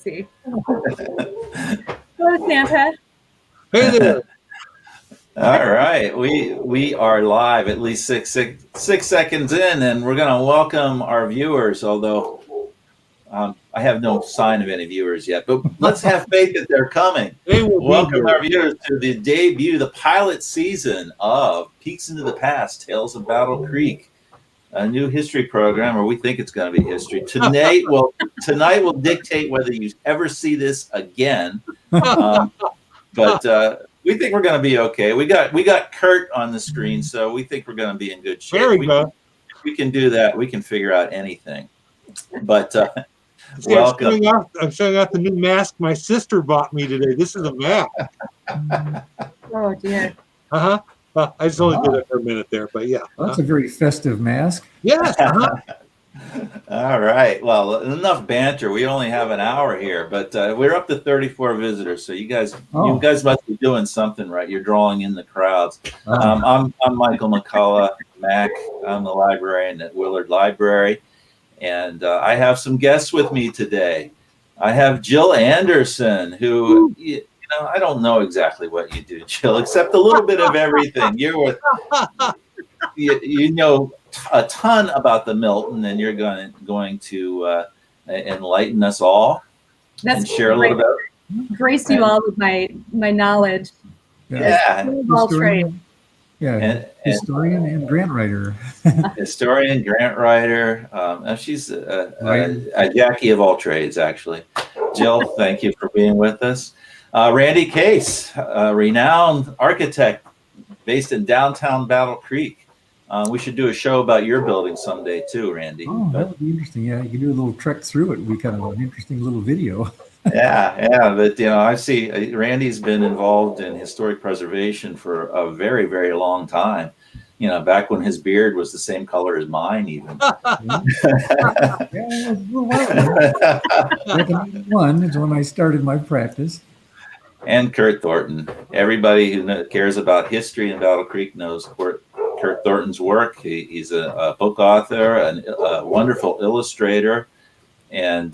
see. Hello, Santa. Hey there. All right, we are live at least six seconds in, and we're going to welcome our viewers. Although I have no sign of any viewers yet, but let's have faith that they're coming. Welcome our viewers to the debut, the pilot season of Peeks into the Past: Tales of Battle Creek, a new history program, or we think it's going to be history. Tonight will dictate whether you ever see this again. But we think we're going to be okay. We got Kurt on the screen, so we think we're going to be in good shape. There we go. If we can do that, we can figure out anything. But See, welcome. I'm showing off the new mask my sister bought me today. This is a mask. Oh, dear. Uh-huh. Well, I just only did it for a minute there, but yeah. Well, that's a very festive mask. Yes. Uh-huh. All right. Well, enough banter. We only have an hour here, but we're up to 34 visitors. So you guys must be doing something right. You're drawing in the crowds. I'm Michael McCullough, Mac. I'm the librarian at Willard Library, and I have some guests with me today. I have Jill Anderson, who I don't know exactly what you do, Jill, except a little bit of everything. You're you know a ton about the Milton, and you're going to enlighten us all and share a little bit. Grace you all with my knowledge. Yeah. All trade. Yeah, and historian and grant writer. Historian, grant writer. She's a Jackie of all trades, actually. Jill, thank you for being with us. Randy Case, a renowned architect based in downtown Battle Creek. We should do a show about your building someday too, Randy. Oh, that would be interesting. Yeah, you can do a little trek through it. We kind of an interesting little video. Yeah, but I see Randy's been involved in historic preservation for a very, very long time. Back when his beard was the same color as mine, even. Yeah, it was a little while ago. Back in 1991 is when I started my practice. And Kurt Thornton. Everybody who cares about history in Battle Creek knows Kurt Thornton's work. He's a book author, a wonderful illustrator, and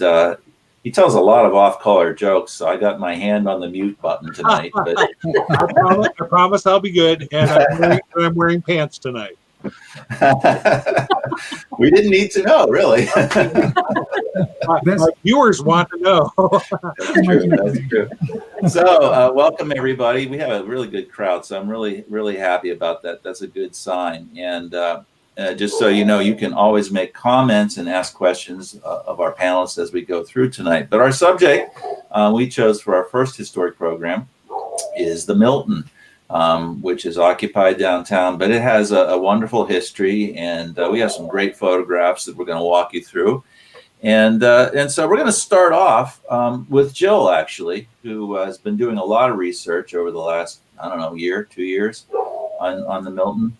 he tells a lot of off-color jokes. So I got my hand on the mute button tonight. But I promise I'll be good, and I'm wearing pants tonight. We didn't need to know, really. My viewers want to know. That's true. So welcome, everybody. We have a really good crowd, so I'm really, really happy about that. That's a good sign. And just so you know, you can always make comments and ask questions of our panelists as we go through tonight. But our subject we chose for our first historic program is the Milton, which is occupied downtown, but it has a wonderful history, and we have some great photographs that we're going to walk you through. And so we're going to start off with Jill, actually, who has been doing a lot of research over the last, 2 years on the Milton.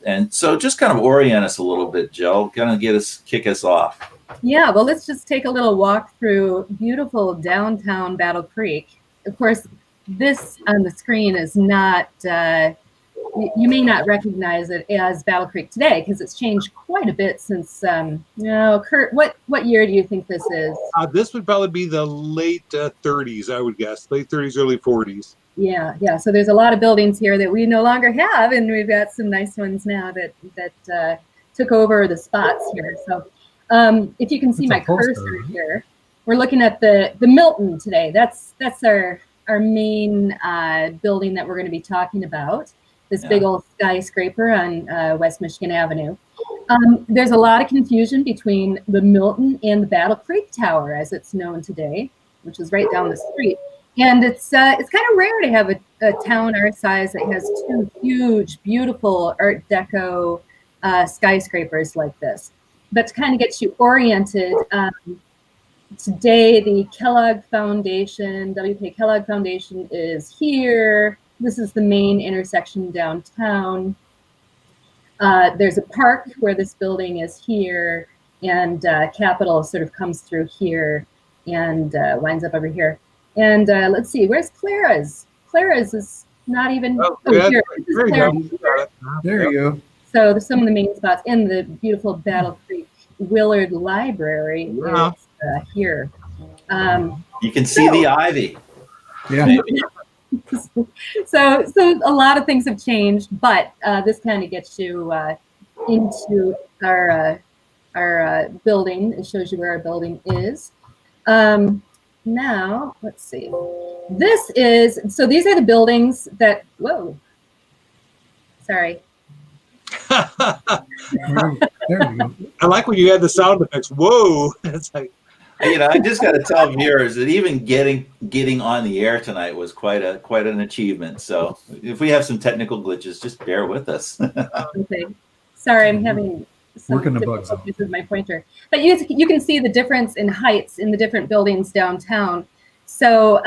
And so just kind of orient us a little bit, Jill, kind of kick us off. Yeah, well, let's just take a little walk through beautiful downtown Battle Creek. Of course, this on the screen is not, you may not recognize it as Battle Creek today because it's changed quite a bit since, Kurt, what year do you think this is? This would probably be the late 30s, I would guess. Late 30s, early 40s. Yeah. So there's a lot of buildings here that we no longer have, and we've got some nice ones now that took over the spots here. So if you can see my cursor here, we're looking at the Milton today. That's our main building that we're going to be talking about, this big old skyscraper on West Michigan Avenue. There's a lot of confusion between the Milton and the Battle Creek Tower, as it's known today, which is right down the street. And it's kind of rare to have a town our size that has two huge, beautiful Art Deco skyscrapers like this. But to kind of get you oriented, today, the Kellogg Foundation, W.K. Kellogg Foundation is here. This is the main intersection downtown. There's a park where this building is here, and Capitol sort of comes through here and winds up over here. And let's see, where's Clara's? Clara's is not even, here. There you go. So some of the main spots in the beautiful Battle Creek Willard Library is here. You can see the ivy. Yeah. Maybe. So a lot of things have changed, but this kind of gets you into our building. It shows you where our building is. Now, let's see. So these are the buildings that, whoa, sorry. There we go. I like when you had the sound effects. Whoa. It's like, I just got to tell viewers that even getting on the air tonight was quite an achievement. So if we have some technical glitches, just bear with us. Okay. Sorry, I'm having some Working the bugs out. difficulties with my pointer. But you can see the difference in heights in the different buildings downtown. So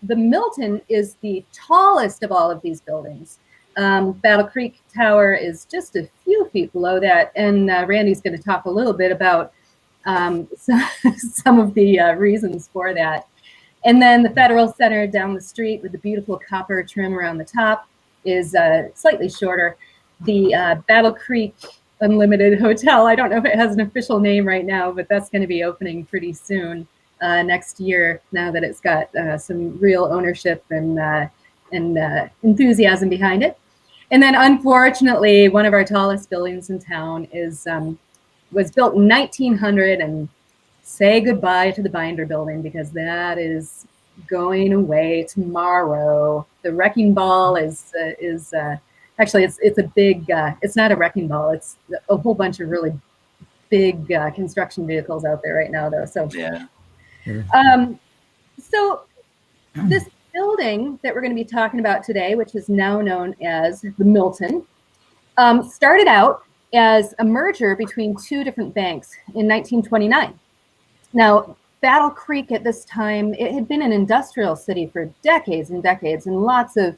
the Milton is the tallest of all of these buildings. Battle Creek Tower is just a few feet below that, and Randy's going to talk a little bit about some of the reasons for that. And then the Federal Center down the street with the beautiful copper trim around the top is slightly shorter. The Battle Creek Unlimited Hotel, I don't know if it has an official name right now, but that's going to be opening pretty soon next year, now that it's got some real ownership and enthusiasm behind it. And then unfortunately, one of our tallest buildings in town was built in 1900, and say goodbye to the Binder building because that is going away tomorrow. The wrecking ball is actually it's a big it's not a wrecking ball, it's a whole bunch of really big construction vehicles out there right now though. So Yeah. So this building that we're going to be talking about today, which is now known as the Milton, started out as a merger between two different banks in 1929. Now, Battle Creek at this time, it had been an industrial city for decades and decades, and lots of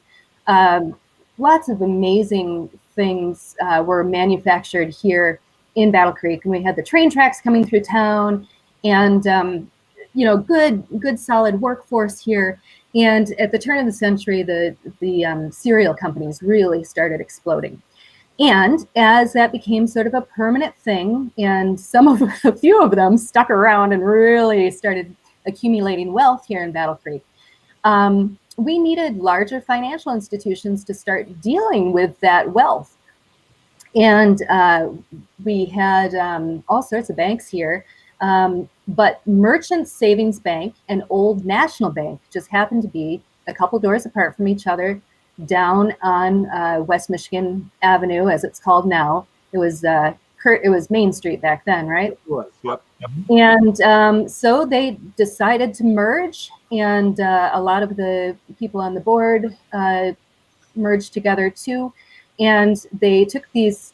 amazing things were manufactured here in Battle Creek. And we had the train tracks coming through town, and good solid workforce here. And at the turn of the century, the cereal companies really started exploding. And as that became sort of a permanent thing, and a few of them stuck around and really started accumulating wealth here in Battle Creek, we needed larger financial institutions to start dealing with that wealth. And we had all sorts of banks here, but Merchant Savings Bank and Old National Bank just happened to be a couple doors apart from each other, down on West Michigan Avenue, as it's called now. It was it was Main Street back then, right? it was. Yep. And so they decided to merge, and a lot of the people on the board merged together too. And they took these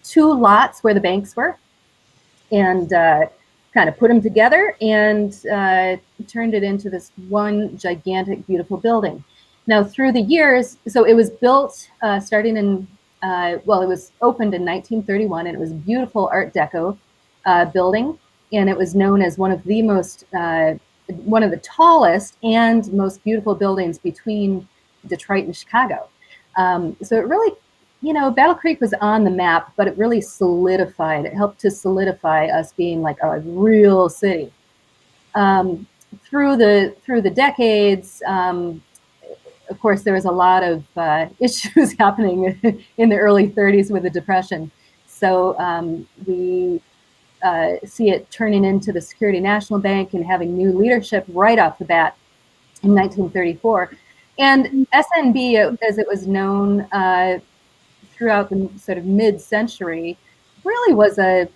two lots where the banks were, and kind of put them together and turned it into this one gigantic, beautiful building. Now, through the years, so it was built starting in, it was opened in 1931, and it was a beautiful Art Deco building, and it was known as one of the tallest and most beautiful buildings between Detroit and Chicago. So it really, Battle Creek was on the map, but it really solidified. It helped to solidify us being like a real city. Through the decades, of course, there was a lot of issues happening in the early 30s with the Depression. So we see it turning into the Security National Bank and having new leadership right off the bat in 1934. And SNB, as it was known throughout the sort of mid-century, really was a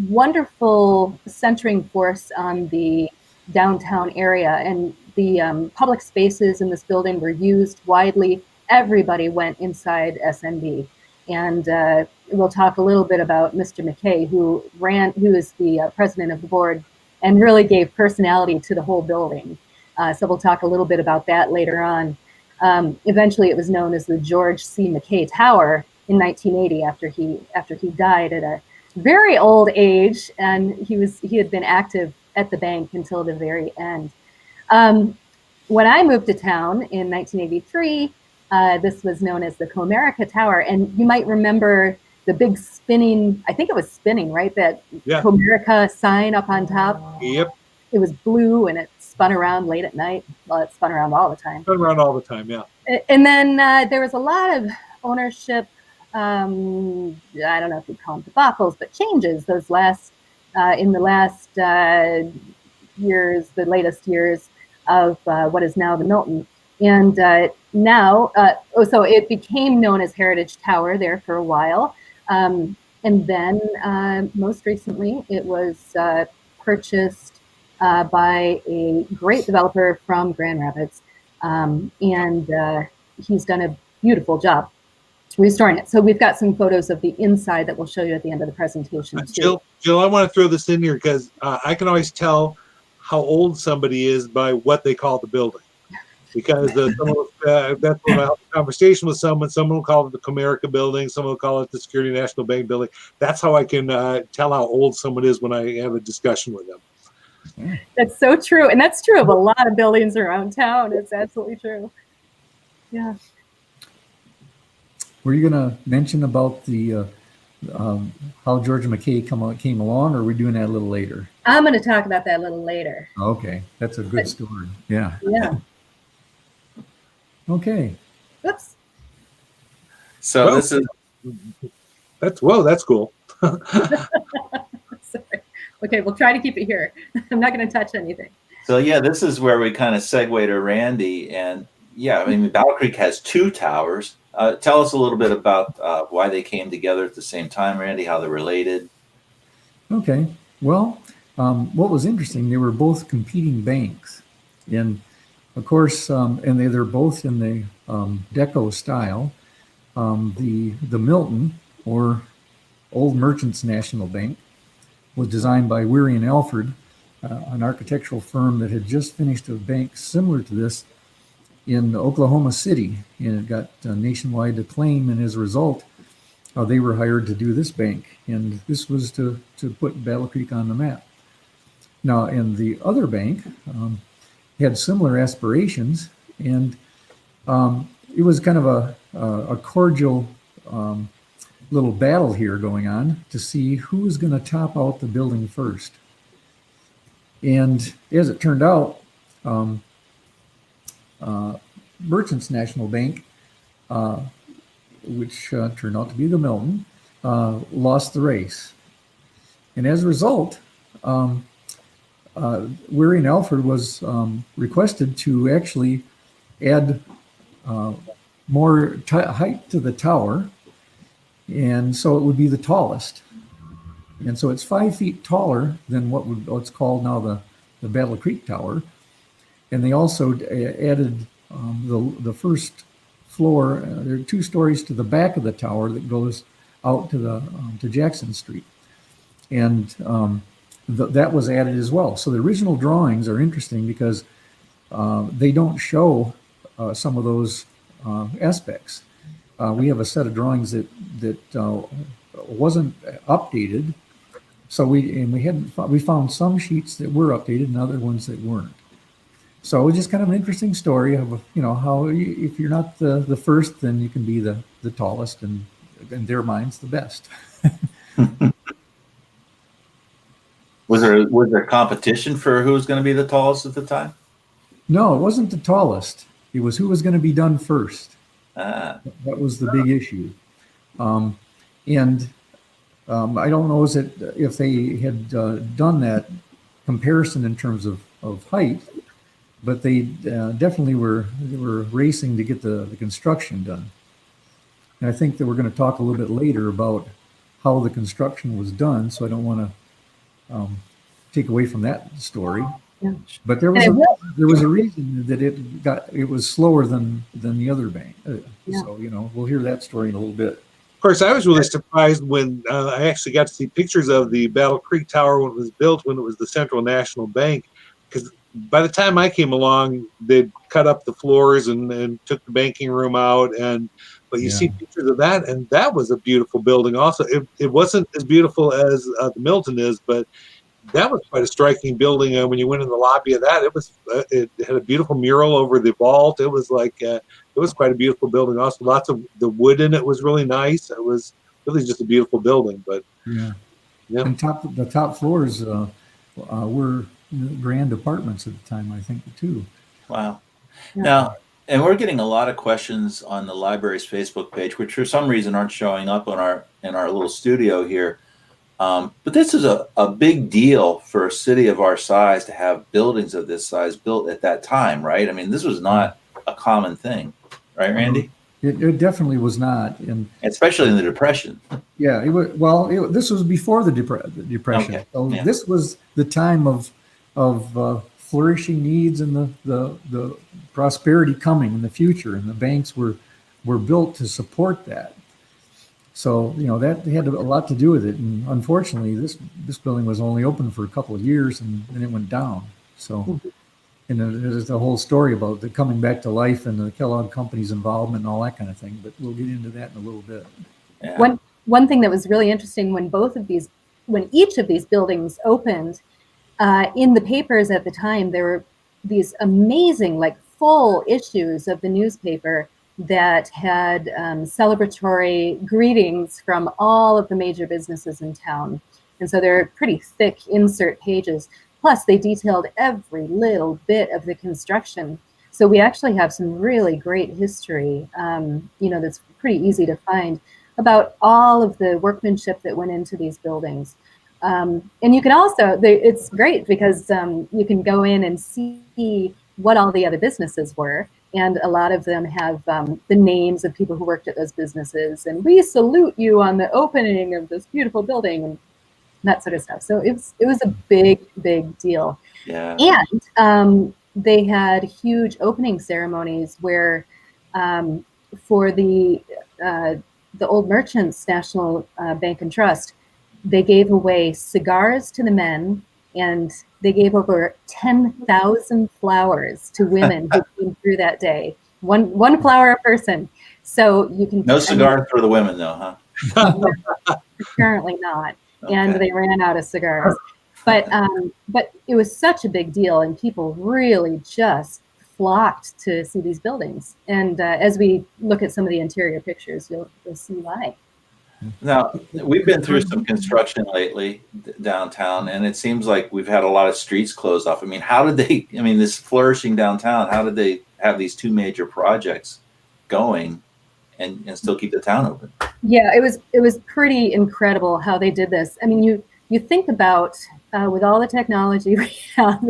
wonderful centering force on the downtown area. And the public spaces in this building were used widely. Everybody went inside SNB. And we'll talk a little bit about Mr. McKay, who is the president of the board and really gave personality to the whole building. So we'll talk a little bit about that later on. Eventually, it was known as the George C. McKay Tower in 1980 after he died at a very old age, and he had been active at the bank until the very end. When I moved to town in 1983, this was known as the Comerica Tower, and you might remember the big spinning, I think it was spinning, right? That Yeah. Comerica sign up on top. Yep. it was blue and it spun around late at night. Well, it spun around all the time. Spun around all the time, yeah. And then there was a lot of ownership. I don't know if you'd call them debacles, but changes those last in the last years, the latest years of what is now the Milton. And now, so it became known as Heritage Tower there for a while. And then most recently, it was purchased by a great developer from Grand Rapids. And he's done a beautiful job restoring it. So we've got some photos of the inside that we'll show you at the end of the presentation too. Jill, I want to throw this in here because I can always tell how old somebody is by what they call the building. Because that's when I have a conversation with someone. Someone will call it the Comerica building. Someone will call it the Security National Bank building. That's how I can tell how old someone is when I have a discussion with them. That's so true. And that's true of a lot of buildings around town. It's absolutely true. Yeah. Were you going to mention about the how Georgia McKay came along, or are we doing that a little later? I'm going to talk about that a little later. Okay. That's a good story. Yeah. Yeah. Okay. Oops. So Well, this is that's cool. Sorry. Okay, we'll try to keep it here. I'm not going to touch anything. so yeah, this is where we kind of segue to Randy. And yeah, I mean, Battle Creek has 2 towers. Tell us a little bit about why they came together at the same time, Randy, how they're related. Okay. Well, what was interesting, they were both competing banks. And of course, and they're both in the Deco style. The Milton, or Old Merchants National Bank, was designed by Weary and Alford, an architectural firm that had just finished a bank similar to this in Oklahoma City, and it got nationwide acclaim. And as a result, they were hired to do this bank, and this was to put Battle Creek on the map. Now, in the other bank, had similar aspirations, and it was kind of a cordial little battle here going on to see who was going to top out the building first. And as it turned out, Merchants National Bank, which turned out to be the Milton, lost the race. And as a result, Weary and Alford was requested to actually add more height to the tower, and so it would be the tallest. And so it's 5 feet taller than what's called now the Battle Creek Tower. And they also added the first floor. There are 2 stories to the back of the tower that goes out to to Jackson Street, and that was added as well. So the original drawings are interesting because they don't show some of those aspects. We have a set of drawings that wasn't updated. So we found some sheets that were updated and other ones that weren't. So it was just kind of an interesting story of, how if you're not the first, then you can be the tallest, and in their minds the best. Was there competition for who was going to be the tallest at the time? No, it wasn't the tallest. It was who was going to be done first. Ah. That was the big issue. And I don't know if they had done that comparison in terms of height, but they definitely were racing to get the construction done. And I think that we're going to talk a little bit later about how the construction was done, so I don't want to take away from that story. Yeah. But there was a reason that it was slower than the other bank. Yeah. So we'll hear that story in a little bit. Of course, I was really surprised when I actually got to see pictures of the Battle Creek Tower when it was built, when it was the Central National Bank, because by the time I came along, they'd cut up the floors and took the banking room out, but you see pictures of that, and that was a beautiful building. Also, it wasn't as beautiful as the Milton is, but that was quite a striking building. When you went in the lobby of that, it had a beautiful mural over the vault. It was like it was quite a beautiful building. Also, lots of the wood in it was really nice. It was really just a beautiful building. But and the top floors were grand apartments at the time, I think, too. Wow. Yeah. Now, and we're getting a lot of questions on the library's Facebook page, which for some reason aren't showing up on in our little studio here. But this is a big deal for a city of our size to have buildings of this size built at that time, right? I mean, this was not a common thing, right, Randy? It definitely was not, and especially in the Depression. Yeah, it was. Well, this was before the Depression. Okay. So Yeah. this was the time of flourishing needs and the prosperity coming in the future, and the banks were built to support that. So that had a lot to do with it. And unfortunately, this building was only open for a couple of years, and then it went down. So. And there's the whole story about the coming back to life and the Kellogg Company's involvement and all that kind of thing. But we'll get into that in a little bit. Yeah. One thing that was really interesting when each of these buildings opened, in the papers at the time, there were these amazing, like, full issues of the newspaper that had celebratory greetings from all of the major businesses in town. And so they're pretty thick insert pages. Plus, they detailed every little bit of the construction. So we actually have some really great history, that's pretty easy to find about all of the workmanship that went into these buildings. And you can also, it's great because you can go in and see what all the other businesses were. And a lot of them have the names of people who worked at those businesses. And we salute you on the opening of this beautiful building. And that sort of stuff. So it was a big deal. Yeah. And they had huge opening ceremonies where for the Old Merchants National Bank and Trust, they gave away cigars to the men, and they gave over 10,000 flowers to women who came through that day. One flower a person. So you can no cigar for the women though, huh? Apparently not. Okay. And they ran out of cigars. But it was such a big deal, and people really just flocked to see these buildings. And as we look at some of the interior pictures, you'll see why. Now, we've been through some construction lately downtown, and it seems like we've had a lot of streets closed off. I mean, this flourishing downtown, how did they have these two major projects going and still keep the town open? Yeah, it was pretty incredible how they did this. I mean, you think about with all the technology we have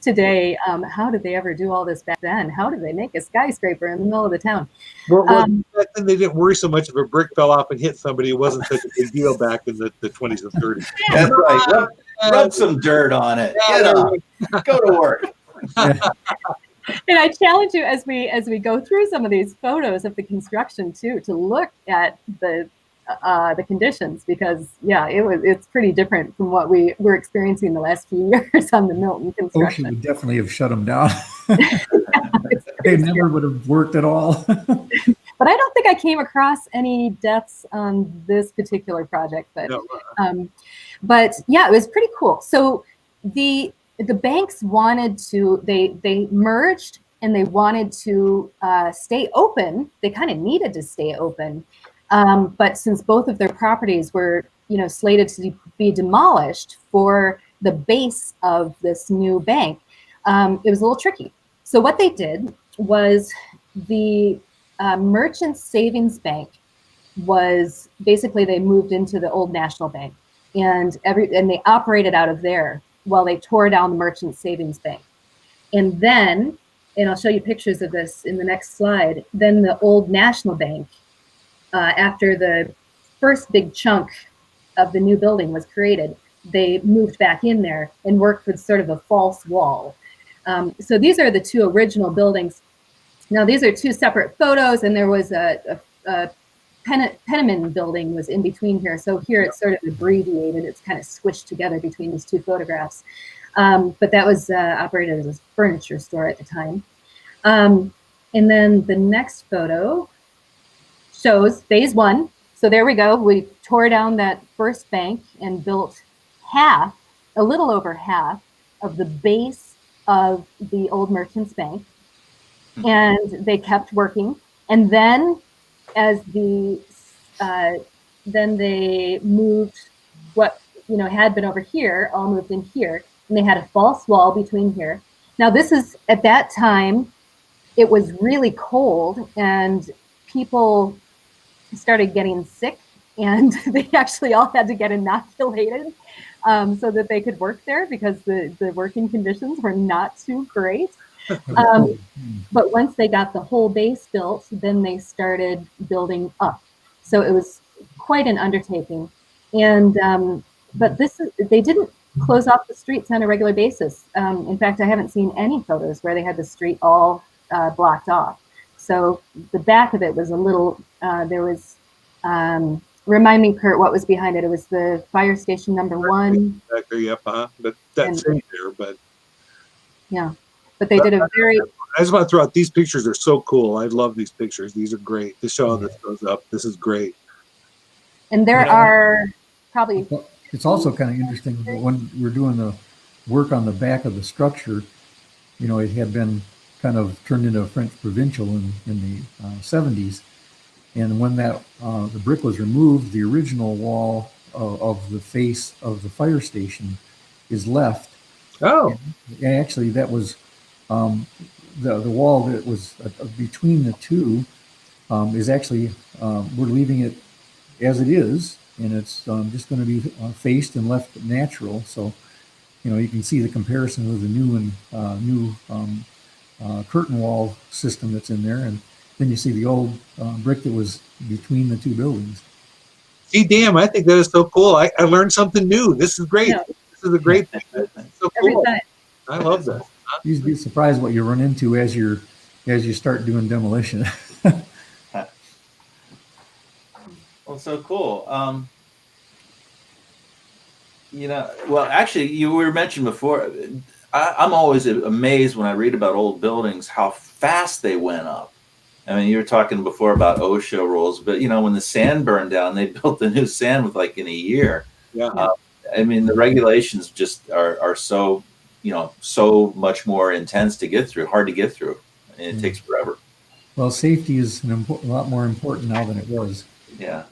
today, how did they ever do all this back then? How did they make a skyscraper in the middle of the town? Well, back then they didn't worry so much if a brick fell off and hit somebody. It wasn't such a big deal back in the 20s and 30s. That's right. Rub some dirt on it. Go to work. And I challenge you as we go through some of these photos of the construction too, to look at the conditions, because it's pretty different from what we were experiencing the last few years on the Milton construction. Ocean would definitely have shut them down. They never would have worked at all. But I don't think I came across any deaths on this particular project. But yeah, it was pretty cool. So the banks wanted to, they merged, and they wanted to stay open. They kind of needed to stay open. But since both of their properties were, slated to be demolished for the base of this new bank, it was a little tricky. So what they did was the Merchant Savings Bank was basically, they moved into the old National Bank, and they operated out of there while they tore down the Merchant Savings Bank. And then, and I'll show you pictures of this in the next slide, then the old National Bank, after the first big chunk of the new building was created, they moved back in there and worked with sort of a false wall. So these are the two original buildings. Now these are two separate photos, and there was a Penniman building was in between here. So here it's sort of abbreviated. It's kind of squished together between these two photographs. But that was operated as a furniture store at the time. And then the next photo shows phase one. So there we go. We tore down that first bank and built a little over half of the base of the old Merchants Bank. And they kept working. And then as then they moved what had been over here, all moved in here. and they had a false wall between here. Now this is, at that time, it was really cold and people started getting sick, and they actually all had to get inoculated so that they could work there, because the working conditions were not too great. But once they got the whole base built, then they started building up. So it was quite an undertaking. And but they didn't close off the streets on a regular basis. In fact, I haven't seen any photos where they had the street all blocked off. So the back of it was a little, there was, remind me, Kurt, what was behind it? It was the fire station #1. Back there, yep, but that's in there, but. Yeah, but they did a very. I just want to throw out, these pictures are so cool. I love these pictures. These are great. To show how this goes up, this is great. And there are probably. It's also kind of interesting that when we're doing the work on the back of the structure, you know, it had been kind of turned into a French provincial in the 70s. And when that the brick was removed, the original wall of the face of the fire station is left. Oh, and actually, that was the wall that was between the two is actually we're leaving it as it is, and it's just going to be faced and left natural. So, you know, you can see the comparison with the new and curtain wall system that's in there, and then you see the old brick that was between the two buildings. see, damn, I think that is so cool. I learned something new. This is great. Yeah. This is a great thing. This is so cool. I love that. You'd be surprised what you run into as you start doing demolition. Well, so cool. You know, well, actually, you were mentioned before. I'm always amazed when I read about old buildings how fast they went up. I mean, you were talking before about OSHA rules, but you know, when the sand burned down, they built the new sand with like in a year. Yeah. I mean, the regulations just are so, you know, so much more intense to get through, hard to get through, and it takes forever. Well, safety is a lot more important now than it was. Yeah.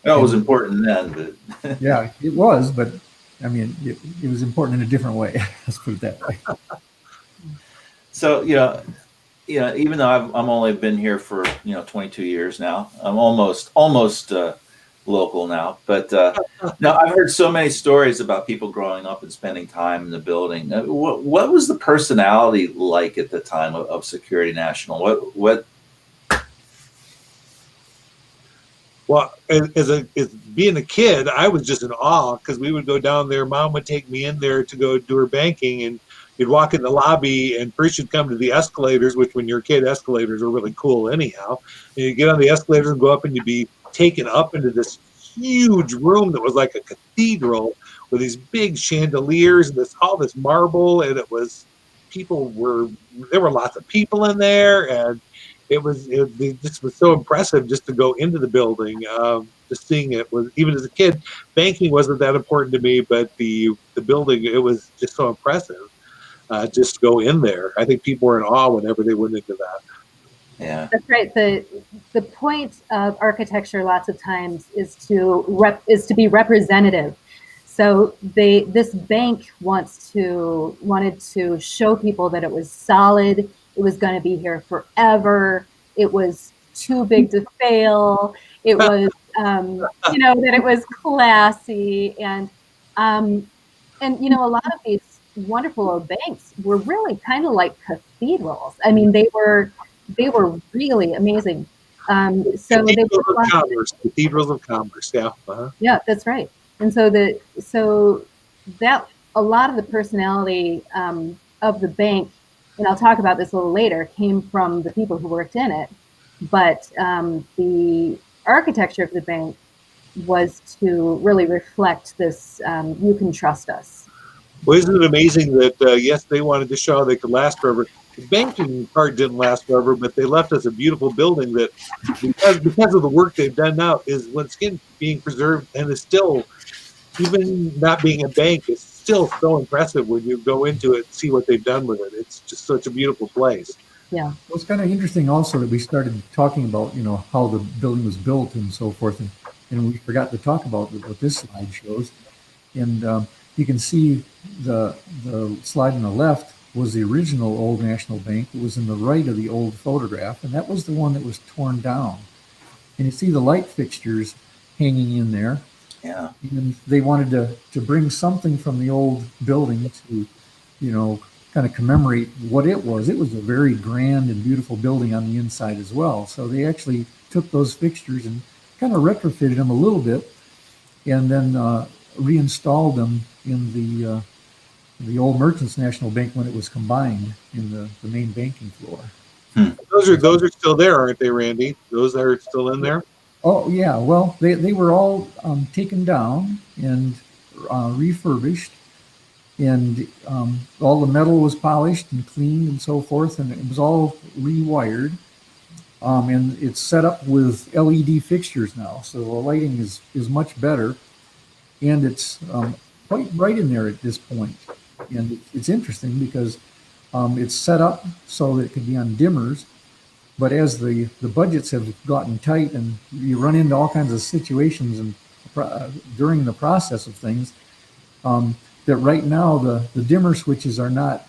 Well, it was important then, but yeah, it was, but I mean, it was important in a different way. Let's put it that way. So, you know, even though I'm only been here for 22 years now, I'm almost local now. But no, I've heard so many stories about people growing up and spending time in the building. What was the personality like at the time of Security National? What? Well, as being a kid, I was just in awe because we would go down there. Mom would take me in there to go do her banking, and you'd walk in the lobby, and first you'd come to the escalators, which when you're a kid, escalators are really cool anyhow. And you'd get on the escalators and go up, and you'd be taken up into this huge room that was like a cathedral with these big chandeliers and all this marble, and there were lots of people in there, and it just was so impressive just to go into the building. Just seeing it was, even as a kid, banking wasn't that important to me, but the building, it was just so impressive. Just to go in there. I think people were in awe whenever they went into that. Yeah, that's right. The point of architecture lots of times is to be representative. So this bank wanted to show people that it was solid. It was going to be here forever. It was too big to fail. It was, that it was classy, and a lot of these wonderful old banks were really kind of like cathedrals. I mean, they were really amazing. So cathedrals of commerce. Yeah. Uh-huh. Yeah, that's right. And so that a lot of the personality of the bank, and I'll talk about this a little later, came from the people who worked in it. But the architecture of the bank was to really reflect this, you can trust us. Well, isn't it amazing that, yes, they wanted to show they could last forever. The banking part didn't last forever, but they left us a beautiful building that, because of the work they've done now, is once again being preserved, and is still, even not being a bank, it's still so impressive when you go into it and see what they've done with it. It's just such a beautiful place. Yeah. Well, it's kind of interesting also that we started talking about, how the building was built and so forth, and we forgot to talk about what this slide shows. And you can see the slide on the left was the original Old National Bank. It was in the right of the old photograph, and that was the one that was torn down. And you see the light fixtures hanging in there. Yeah. And they wanted to bring something from the old building to, kind of commemorate what it was. It was a very grand and beautiful building on the inside as well. So they actually took those fixtures and kind of retrofitted them a little bit, and then reinstalled them in the old Merchants National Bank when it was combined in the main banking floor. Those are still there, aren't they, Randy? Those are still in there? Oh, yeah. Well, they were all taken down and refurbished, and all the metal was polished and cleaned and so forth, and it was all rewired. And it's set up with LED fixtures now, so the lighting is much better, and it's quite bright in there at this point. And it's interesting because it's set up so that it can be on dimmers, but as the budgets have gotten tight and you run into all kinds of situations and during the process of things, that right now the dimmer switches are not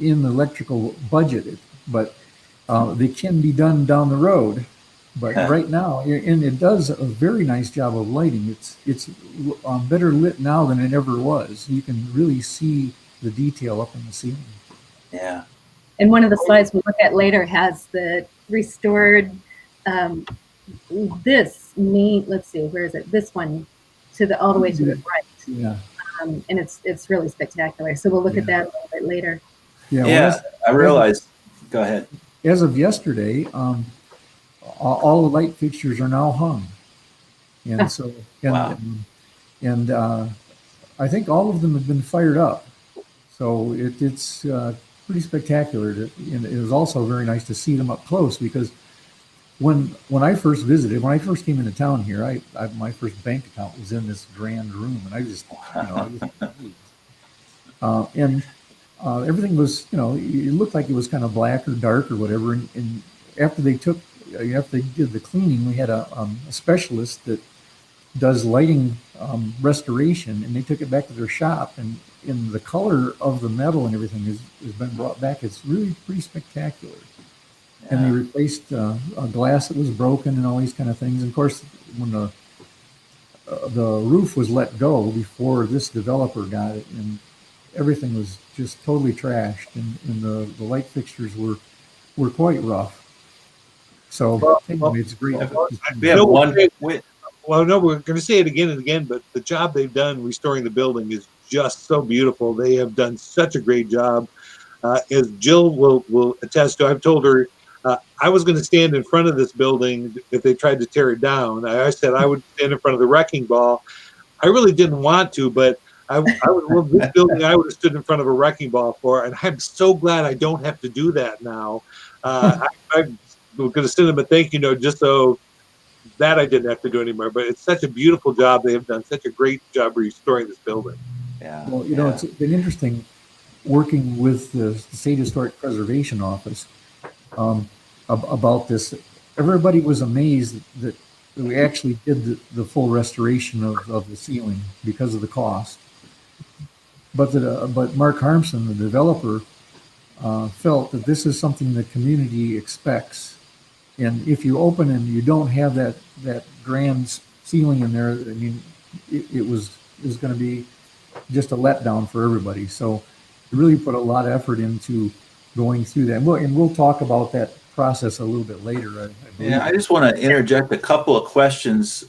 in the electrical budget, but they can be done down the road. But right now, and it does a very nice job of lighting. It's better lit now than it ever was. You can really see the detail up in the ceiling. Yeah. And one of the slides we'll look at later has the restored let's see, where is it? This one all the way to the right. Yeah. And it's really spectacular. So we'll look at that a little bit later. Yeah. I realized. Go ahead. As of yesterday, all the light fixtures are now hung, and so and I think all of them have been fired up. So it's pretty spectacular. And it was also very nice to see them up close, because when I first visited, when I first came into town here, my first bank account was in this grand room, and I just everything was, it looked like it was kind of black or dark or whatever. And after they did the cleaning, we had a specialist that does lighting restoration, and they took it back to their shop, and in the color of the metal and everything has been brought back. It's really pretty spectacular. Yeah. And they replaced a glass that was broken and all these kind of things. And of course, when the roof was let go before this developer got it, and everything was just totally trashed, and the light fixtures were quite rough. So it's great. Well, no, we're going to say it again and again, but the job they've done restoring the building is just so beautiful. They have done such a great job. As Jill will attest to, I've told her I was going to stand in front of this building if they tried to tear it down. I said I would stand in front of the wrecking ball. I really didn't want to, but this building I would have stood in front of a wrecking ball for, and I'm so glad I don't have to do that now. I'm going to send them a thank you note just so that I didn't have to do anymore. But it's such a beautiful job. They have done such a great job restoring this building. Yeah. Well, it's been interesting working with the State Historic Preservation Office about this. Everybody was amazed that we actually did the full restoration of the ceiling because of the cost. But Mark Harmson, the developer, felt that this is something the community expects. And if you open and you don't have that grand ceiling in there, I mean, it was going to be just a letdown for everybody. So we really put a lot of effort into going through that. And we'll talk about that process a little bit later. I just want to interject a couple of questions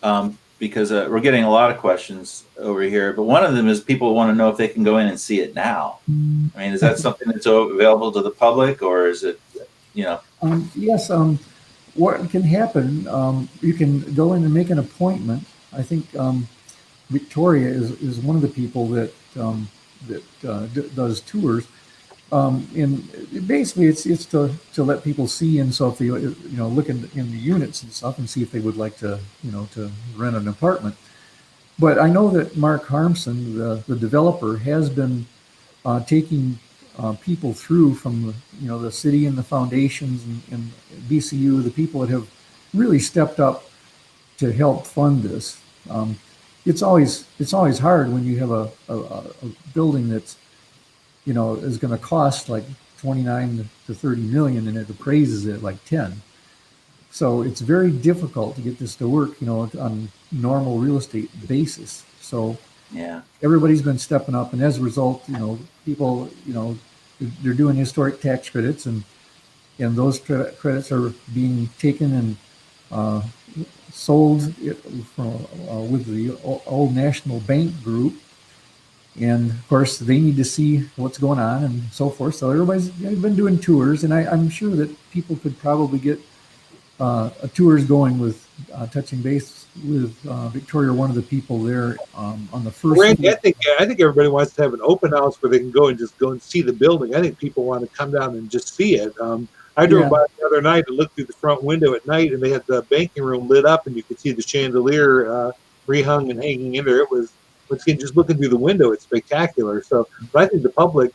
because we're getting a lot of questions over here. But one of them is people want to know if they can go in and see it now. I mean, is that something that's available to the public, or is it, Yes. What can happen, you can go in and make an appointment. I think Victoria is one of the people that does tours. And basically it's to let people see, and so if they look in the units and stuff and see if they would like to to rent an apartment. But I know that Mark Harmson, the developer, has been taking people through from the city and the foundations and BCU, the people that have really stepped up to help fund this. it's always hard when you have a building that's, is going to cost like 29 to 30 million and it appraises it like 10. So it's very difficult to get this to work, on normal real estate basis. So Yeah. everybody's been stepping up, and as a result, people, they're doing historic tax credits, and those credits are being taken and sold with the old National Bank group. And of course, they need to see what's going on and so forth. So everybody's been doing tours, and I'm sure that people could probably get tours going with touching base with Victoria, one of the people there on the first. Randy, I think everybody wants to have an open house where they can go and see the building. I think people want to come down and just see it. I drove by the other night and looked through the front window at night, and they had the banking room lit up, and you could see the chandelier rehung and hanging in there. It was, once again, just looking through the window, it's spectacular. So, but I think the public,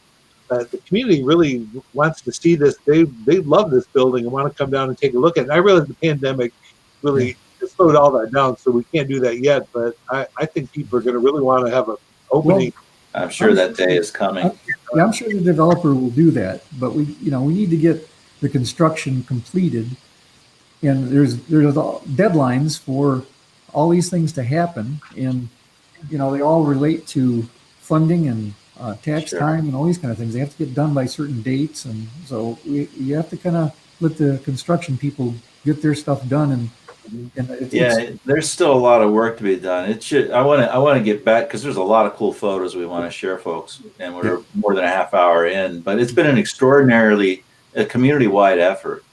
the community really wants to see this. They love this building and want to come down and take a look at it. And I realize the pandemic really slowed all that down, so we can't do that yet. But I think people are going to really want to have an opening. I'm sure that day is coming. I'm sure the developer will do that, but we need to get the construction completed, and there's deadlines for all these things to happen, and they all relate to funding and tax time and all these kind of things. They have to get done by certain dates, and so you have to kind of let the construction people get their stuff done. And there's still a lot of work to be done. I want to get back, because there's a lot of cool photos we want to share, folks, and we're more than a half hour in. But it's been an extraordinarily community-wide effort,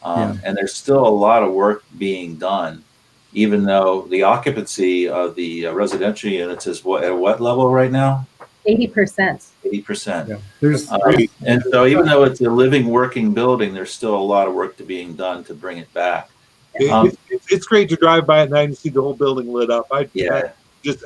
and there's still a lot of work being done. Even though the occupancy of the residential units is at what level right now? 80%. 80%. Yeah. And so even though it's a living, working building, there's still a lot of work being done to bring it back. It's great to drive by at night and see the whole building lit up. I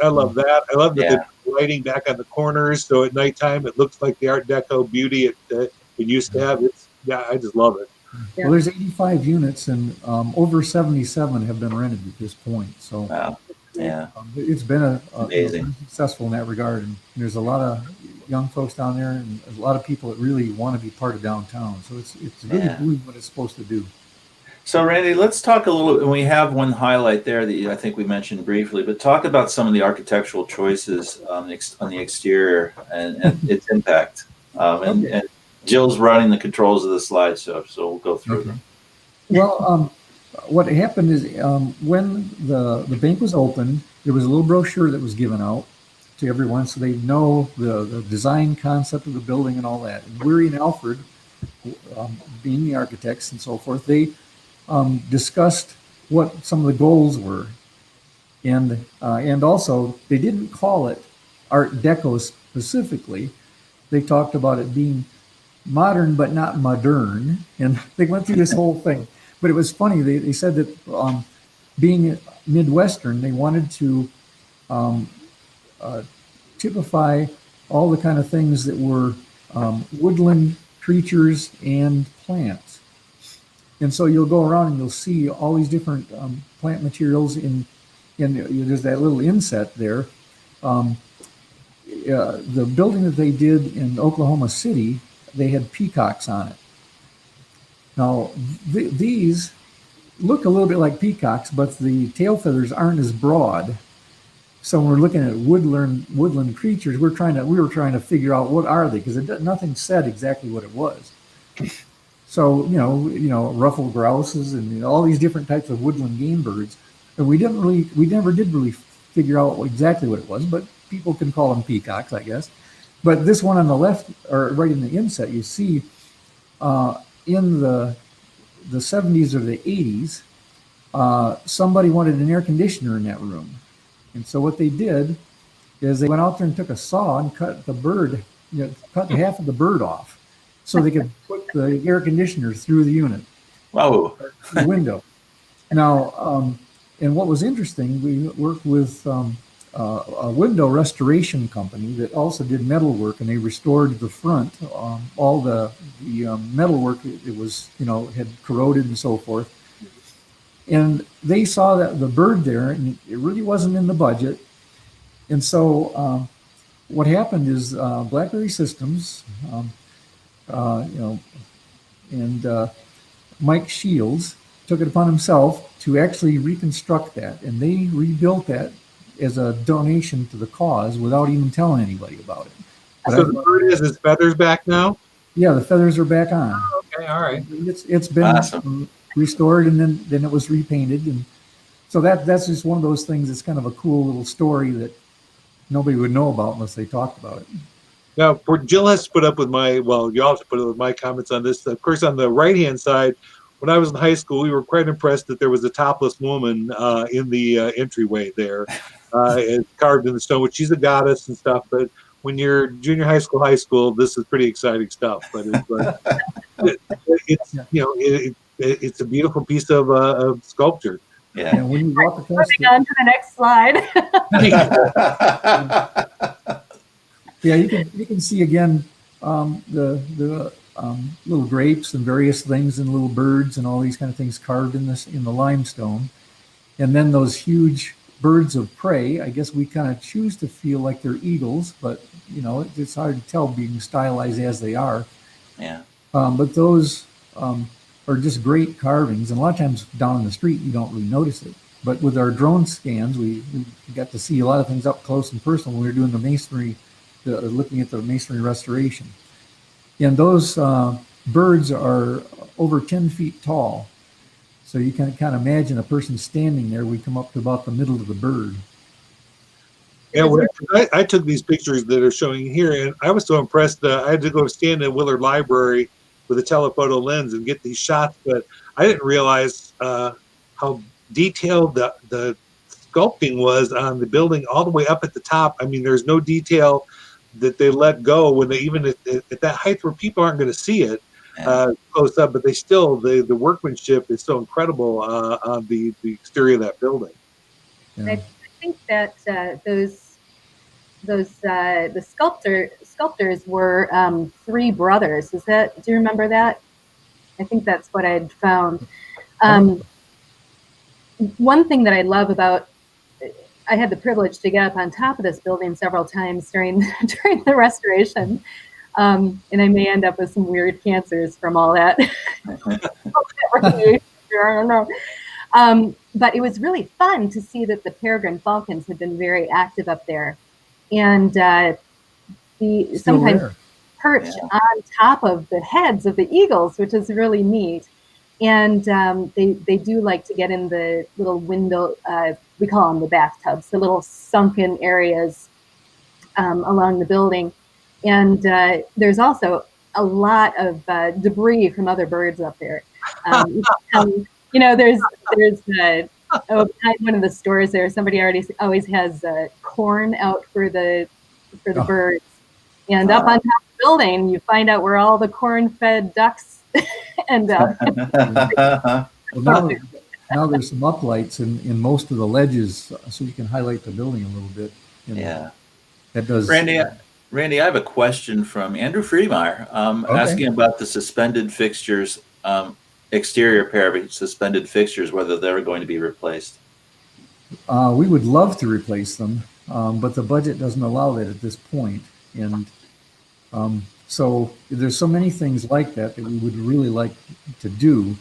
love that. I love the lighting back on the corners, so at nighttime it looks like the Art Deco beauty it used to have. I just love it. Yeah. Well, there's 85 units, and over 77 have been rented at this point. So wow. Yeah, it's been amazing, successful in that regard. And there's a lot of young folks down there, and a lot of people that really want to be part of downtown. So it's really doing what it's supposed to do. So Randy, let's talk a little. And we have one highlight there that I think we mentioned briefly, but talk about some of the architectural choices on the exterior and its impact. And Jill's running the controls of the slideshow, so we'll go through them. Well, what happened is when the bank was open, there was a little brochure that was given out to everyone, so they know the design concept of the building and all that. And Weary and Alfred, being the architects and so forth, they discussed what some of the goals were, and also they didn't call it Art Deco specifically. They talked about it being modern but not modern, and they went through this whole thing. But it was funny. They said that being Midwestern, they wanted to typify all the kind of things that were woodland creatures and plants. And so you'll go around and you'll see all these different plant materials in there's that little inset there. The building that they did in Oklahoma City, they had peacocks on it. Now, these look a little bit like peacocks, but the tail feathers aren't as broad. So when we're looking at woodland creatures, we were trying to figure out what are they, because nothing said exactly what it was. So ruffled grouses and all these different types of woodland game birds, and we never did really figure out exactly what it was, but people can call them peacocks, I guess. But this one on the left, or right in the inset, you see in the 70s or the 80s, somebody wanted an air conditioner in that room. And so what they did is they went out there and took a saw and cut cut half of the bird off so they could put the air conditioner through the unit. Wow. The window. Now, and what was interesting, we worked with a window restoration company that also did metal work, and they restored the front. All the metal work, it was, had corroded and so forth. And they saw that the bird there, and it really wasn't in the budget. And so what happened is BlackBerry Systems, and Mike Shields took it upon himself to actually reconstruct that, and they rebuilt that as a donation to the cause without even telling anybody about it. But So the bird is his feathers back now? Yeah, the feathers are back on. Okay, all right. It's been Awesome. restored, and then it was repainted, and so that's just one of those things. It's kind of a cool little story that nobody would know about unless they talked about it. Now, Jill has to put up with you all have to put up with my comments on this. Of course, on the right-hand side, when I was in high school, we were quite impressed that there was a topless woman in the entryway there, carved in the stone, which she's a goddess and stuff. But when you're junior high school, this is pretty exciting stuff. But it's a beautiful piece of sculpture. Yeah. And when you walk across Moving on to the next slide. Yeah, you can see again the little grapes and various things and little birds and all these kind of things carved in the limestone, and then those huge birds of prey. I guess we kind of choose to feel like they're eagles, but it's hard to tell being stylized as they are. Yeah. But those are just great carvings, and a lot of times down in the street you don't really notice it. But with our drone scans, we got to see a lot of things up close and personal when we were doing the masonry. Looking at the masonry restoration. And those birds are over 10 feet tall. So you can kind of imagine a person standing there. We come up to about the middle of the bird. Yeah, I took these pictures that are showing here, and I was so impressed. I had to go stand in Willard Library with a telephoto lens and get these shots, but I didn't realize how detailed the sculpting was on the building all the way up at the top. I mean, there's no detail that they let go when they even at that height where people aren't going to see it close up, but they still the workmanship is so incredible on the exterior of that building. Yeah. I think that the sculptors were three brothers. Do you remember that? I think that's what I had found. One thing that I love about, I had the privilege to get up on top of this building several times during the restoration, and I may end up with some weird cancers from all that. I don't know. But it was really fun to see that the peregrine falcons had been very active up there, and sometimes perch on top of the heads of the eagles, which is really neat. And they do like to get in the little window, we call them the bathtubs, the little sunken areas along the building. And there's also a lot of debris from other birds up there. There's behind one of the stores there, somebody always has corn out for the birds. And up on top of the building, you find out where all the corn-fed ducks end up. Well, now there's some uplights in most of the ledges, so you can highlight the building a little bit. Yeah. That does. Randy, I have a question from Andrew Freemeyer asking about the suspended fixtures, exterior pair of suspended fixtures, whether they're going to be replaced. We would love to replace them, but the budget doesn't allow that at this point. And so there's so many things like that we would really like to do.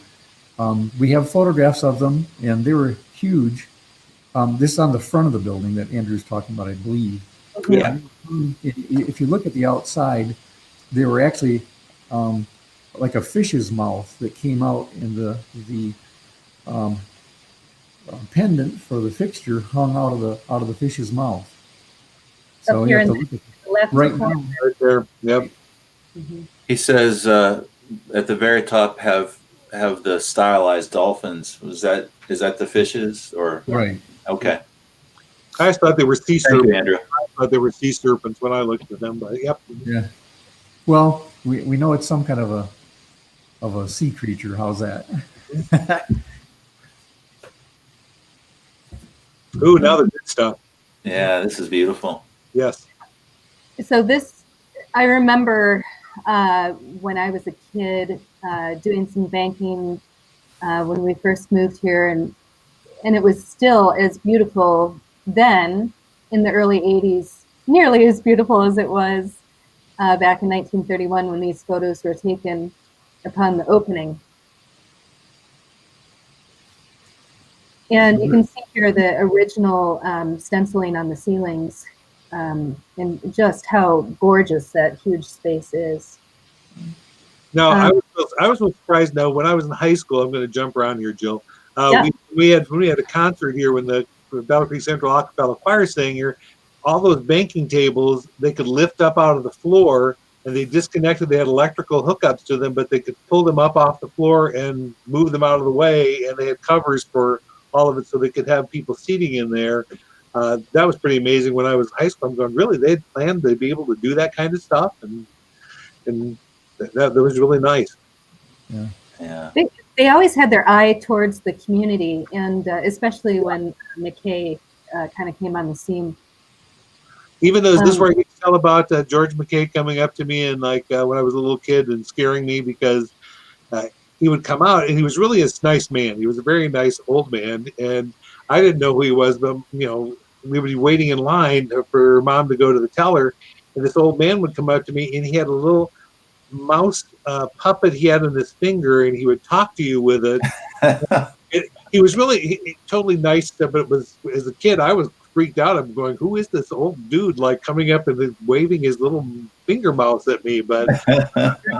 We have photographs of them, and they were huge. This is on the front of the building that Andrew's talking about, I believe. Yeah. If you look at the outside, they were actually like a fish's mouth that came out, in the pendant for the fixture hung out of the fish's mouth. So you have to look at the left right there. Yep. Mm-hmm. He says at the very top have the stylized dolphins. Is that the fishes or? Right. Okay. I just thought they were sea Thank you, serpents. Andrew. I thought they were sea serpents when I looked at them, but yep. Yeah. Well, we know it's some kind of a sea creature. How's that? Ooh, now the good stuff. Yeah, this is beautiful. Yes. So this, I remember when I was a kid doing some banking when we first moved here, and it was still as beautiful then in the early 80s nearly as beautiful as it was back in 1931 when these photos were taken upon the opening. And you can see here the original stenciling on the ceilings and just how gorgeous that huge space is. Now, I was so surprised. Now, when I was in high school, I'm going to jump around here, Jill. Yeah. We had a concert here when the Battle Creek Central Acapella Choir sang here. All those banking tables, they could lift up out of the floor, and they disconnected. They had electrical hookups to them, but they could pull them up off the floor and move them out of the way. And they had covers for all of it, so they could have people seating in there. That was pretty amazing. When I was in high school, I'm going, really? They had planned to be able to do that kind of stuff, and that was really nice. Yeah. Yeah. They always had their eye towards the community, and especially when McKay kind of came on the scene. Even though this is where I can tell about George McKay coming up to me and like when I was a little kid and scaring me because he would come out and he was really a nice man. He was a very nice old man, and I didn't know who he was, but we would be waiting in line for Mom to go to the teller, and this old man would come up to me and he had a little mouse puppet he had on his finger, and he would talk to you with it. He was really totally nice, but it was, as a kid, I was freaked out. I'm going, who is this old dude like coming up and waving his little finger mouse at me? But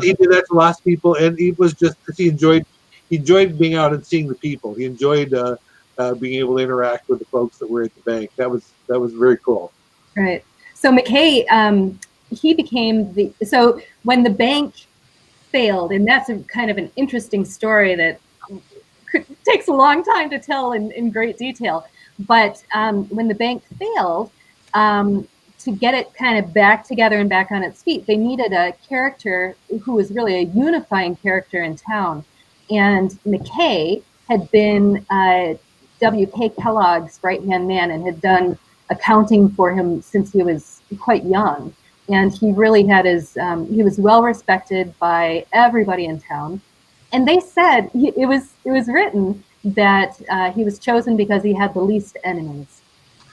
he did that to lots of people, and he was just, he enjoyed being out and seeing the people. He enjoyed being able to interact with the folks that were at the bank. That was very cool. Right. So McKay, he became so when the bank failed, and that's a kind of an interesting story that takes a long time to tell in great detail. But when the bank failed, to get it kind of back together and back on its feet, they needed a character who was really a unifying character in town. And McKay had been W.K. Kellogg's right-hand man and had done accounting for him since he was quite young. And he really had he was well respected by everybody in town. And they said, it was written that he was chosen because he had the least enemies.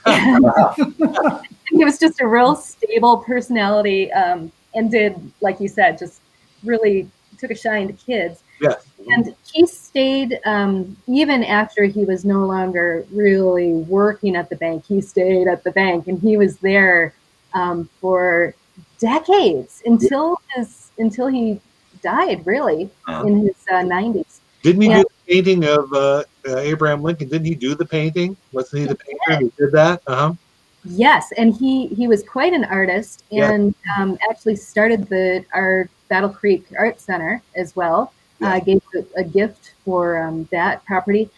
He was just a real stable personality and did, like you said, just really took a shine to kids. Yeah. And he stayed, even after he was no longer really working at the bank, he stayed at the bank, and he was there for decades until he died, really, in his 90s. Didn't he do the painting of Abraham Lincoln? Didn't he do the painting? Wasn't he the painter who did that? Yes, and he was quite an artist, and actually started our Battle Creek Art Center as well. Gave a gift for that property.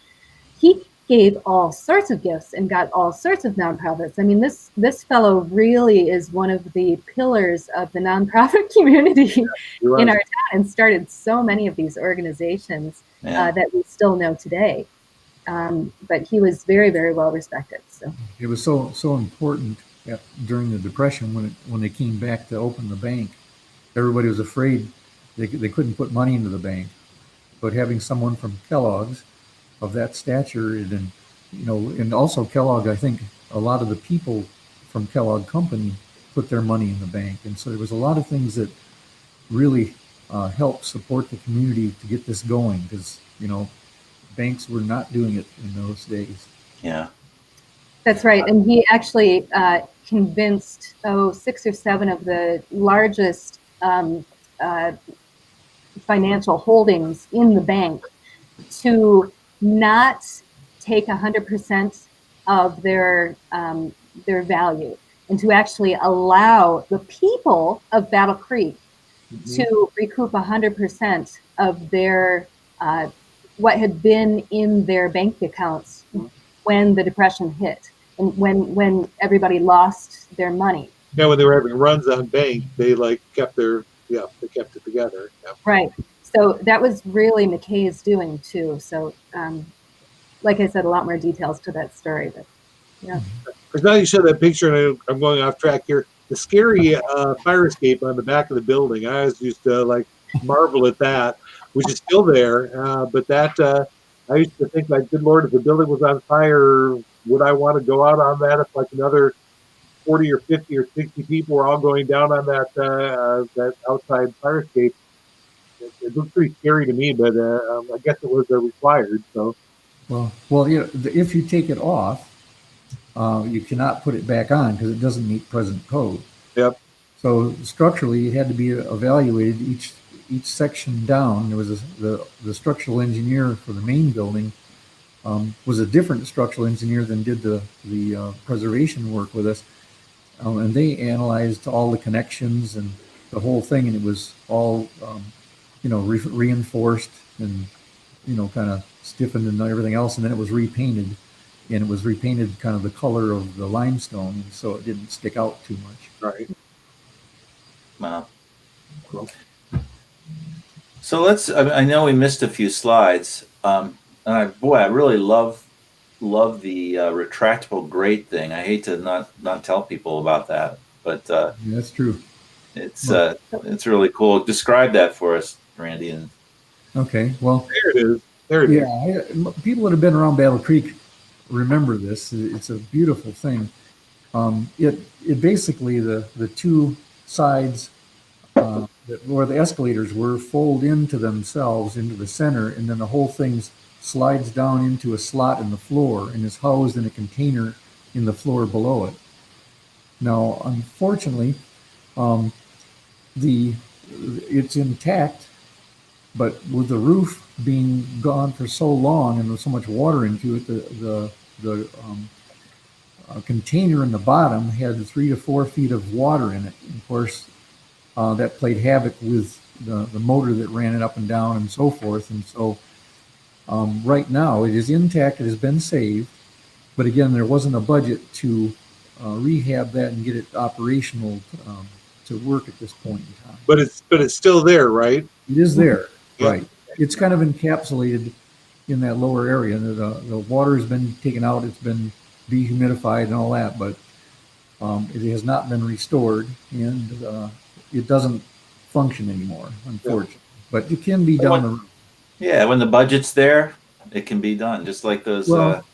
He gave all sorts of gifts and got all sorts of nonprofits. I mean, this fellow really is one of the pillars of the nonprofit community in our town, and started so many of these organizations that we still know today. But he was very, very well respected. So it was so important during the Depression when they came back to open the bank. Everybody was afraid they couldn't put money into the bank, but having someone from Kellogg's of that stature, and also Kellogg, I think a lot of the people from Kellogg Company put their money in the bank, and so there was a lot of things that really helped support the community to get this going, because banks were not doing it in those days. Yeah, that's right. And he actually convinced 6 or 7 of the largest financial holdings in the bank to not take 100% of their value, and to actually allow the people of Battle Creek to recoup 100% of their what had been in their bank accounts when the Depression hit, and when everybody lost their money. Yeah, when they were having runs on bank, they kept they kept it together. Yeah. Right. So that was really McKay's doing too. So, like I said, a lot more details to that story. But yeah. Because now you show that picture, and I'm going off track here. The scary fire escape on the back of the building. I always used to marvel at that, which is still there. But that I used to think, good Lord, if the building was on fire, would I want to go out on that if another 40 or 50 or 60 people were all going down on that outside fire escape. It looked pretty scary to me, but I guess it was required. So, well, if you take it off, you cannot put it back on because it doesn't meet present code. yep. So structurally, it had to be evaluated each section down. There was the structural engineer for the main building was a different structural engineer than did the preservation work with us, and they analyzed all the connections and the whole thing, and it was all reinforced and kind of stiffened and everything else, and then it was repainted, and it was repainted kind of the color of the limestone, and so it didn't stick out too much. Right. Wow. So I know we missed a few slides. And I really love the retractable grate thing. I hate to not tell people about that, but That's true. It's really cool. Describe that for us, Randy. And Okay, well, There it is. There it is. people that have been around Battle Creek remember this. It's a beautiful thing. It basically the two sides where the escalators were fold into themselves into the center, and then the whole thing slides down into a slot in the floor and is housed in a container in the floor below it. Now, unfortunately, it's intact, but with the roof being gone for so long and with so much water into it, the container in the bottom had 3 to 4 feet of water in it. And of course, that played havoc with the motor that ran it up and down and so forth. And so right now it is intact, it has been saved, but again, there wasn't a budget to rehab that and get it operational to work at this point in time. But it's still there, right? It is there, Yeah. right. It's kind of encapsulated in that lower area. The water has been taken out, it's been dehumidified and all that, but it has not been restored, and it doesn't function anymore, unfortunately. But it can be done. Yeah, when the budget's there, it can be done, just like those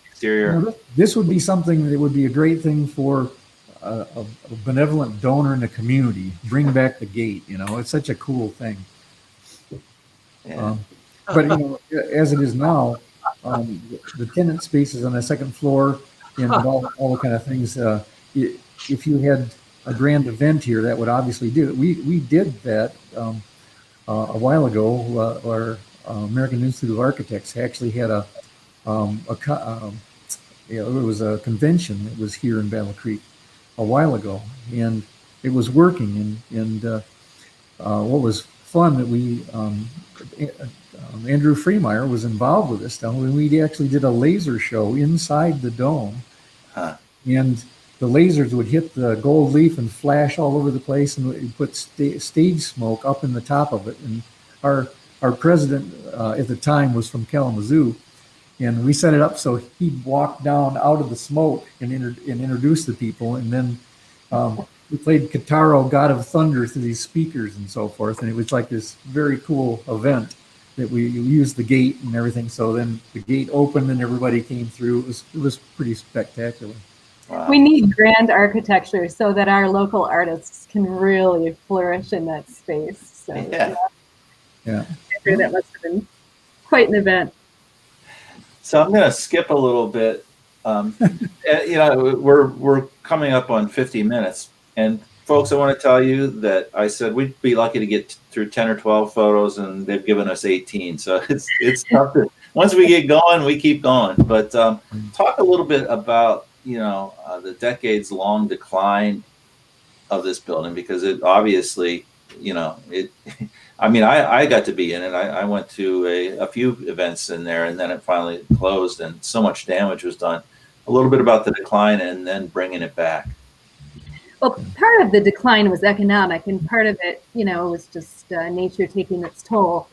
exterior. This would be something that would be a great thing for a benevolent donor in the community. Bring back the gate, it's such a cool thing. Yeah. But as it is now, the tenant spaces on the second floor and all the kind of things. If you had a grand event here, that would obviously do it. We did that a while ago. Our American Institute of Architects actually had it was a convention that was here in Battle Creek a while ago, and it was working. And what was fun that we Andrew Freemeyer was involved with this stuff. We actually did a laser show inside the dome, and the lasers would hit the gold leaf and flash all over the place, and we put stage smoke up in the top of it. And our president at the time was from Kalamazoo, and we set it up so he'd walk down out of the smoke and introduce the people, and then we played Kataro, God of Thunder, through these speakers and so forth, and it was like this very cool event that we used the gate and everything. So then the gate opened and everybody came through. It was pretty spectacular. Wow. We need grand architecture so that our local artists can really flourish in that space. So Yeah. that must have been quite an event. So I'm going to skip a little bit. We're coming up on 50 minutes, and folks, I want to tell you that I said we'd be lucky to get through 10 or 12 photos, and they've given us 18. So it's tough to, once we get going, we keep going. But talk a little bit about the decades-long decline of this building, because it obviously, I got to be in it. I went to a few events in there, and then it finally closed, and so much damage was done. A little bit about the decline and then bringing it back. Well, part of the decline was economic, and part of it, was just nature taking its toll.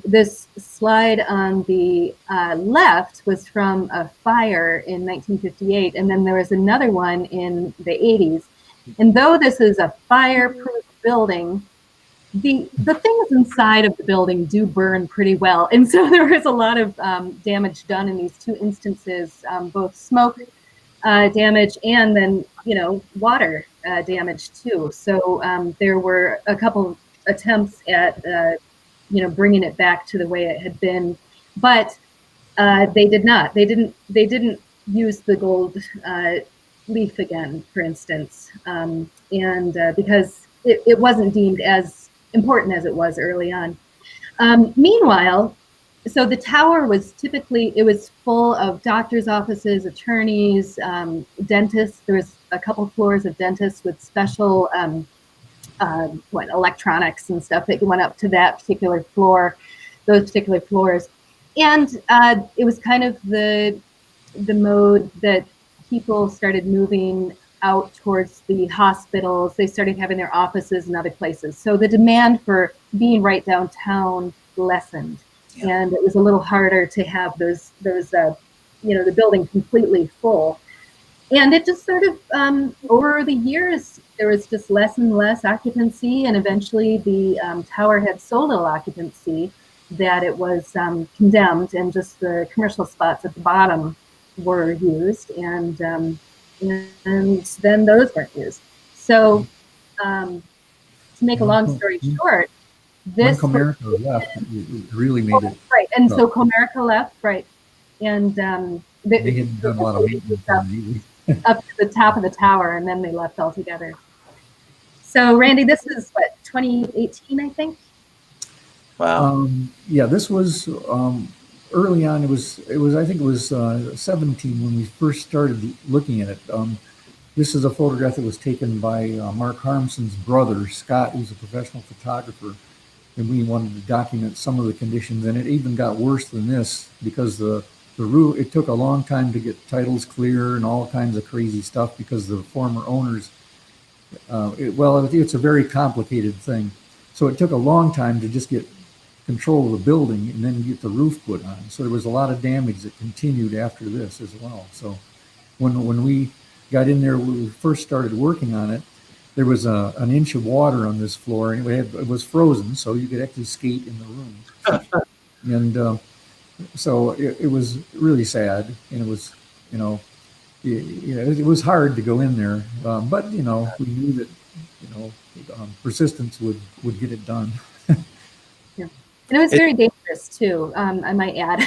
This slide on the left was from a fire in 1958, and then there was another one in the 80s. And though this is a fireproof building, the things inside of the building do burn pretty well. And so there was a lot of damage done in these two instances, both smoke damage, and then water damage too. So there were a couple attempts at bringing it back to the way it had been, but they did not. They didn't use the gold leaf again, for instance, and because it wasn't deemed as important as it was early on. Meanwhile, so the tower was it was full of doctors' offices, attorneys, dentists. There was a couple floors of dentists with special electronics and stuff that went up to that particular floor, those particular floors. And it was kind of the mode that people started moving out towards the hospitals. They started having their offices in other places. So the demand for being right downtown lessened. Yeah. And it was a little harder to have those the building completely full. And it just sort of, over the years, there was just less and less occupancy. And eventually the tower had so little occupancy that it was condemned, and just the commercial spots at the bottom were used, and then those weren't used. So to make a long story short, this when Comerica left, it really made it right. And so Comerica left, right, and they hadn't done a lot of maintenance on it up to the top of the tower, and then they left altogether. So Randy, this is what, 2018, I think. Wow. Yeah, this was early on. It was I think it was 17 when we first started looking at it. This is a photograph that was taken by Mark Harmson's brother, Scott, who's a professional photographer. And we wanted to document some of the conditions. And it even got worse than this because the roof, it took a long time to get titles clear and all kinds of crazy stuff because the former owners, it's a very complicated thing. So it took a long time to just get control of the building and then get the roof put on. So there was a lot of damage that continued after this as well. So when we got in there, when we first started working on it, there was an inch of water on this floor, and it was frozen, so you could actually skate in the room. And so it was really sad, and it was, it was hard to go in there, but we knew that persistence would get it done. Yeah, and it was very dangerous too. I might add.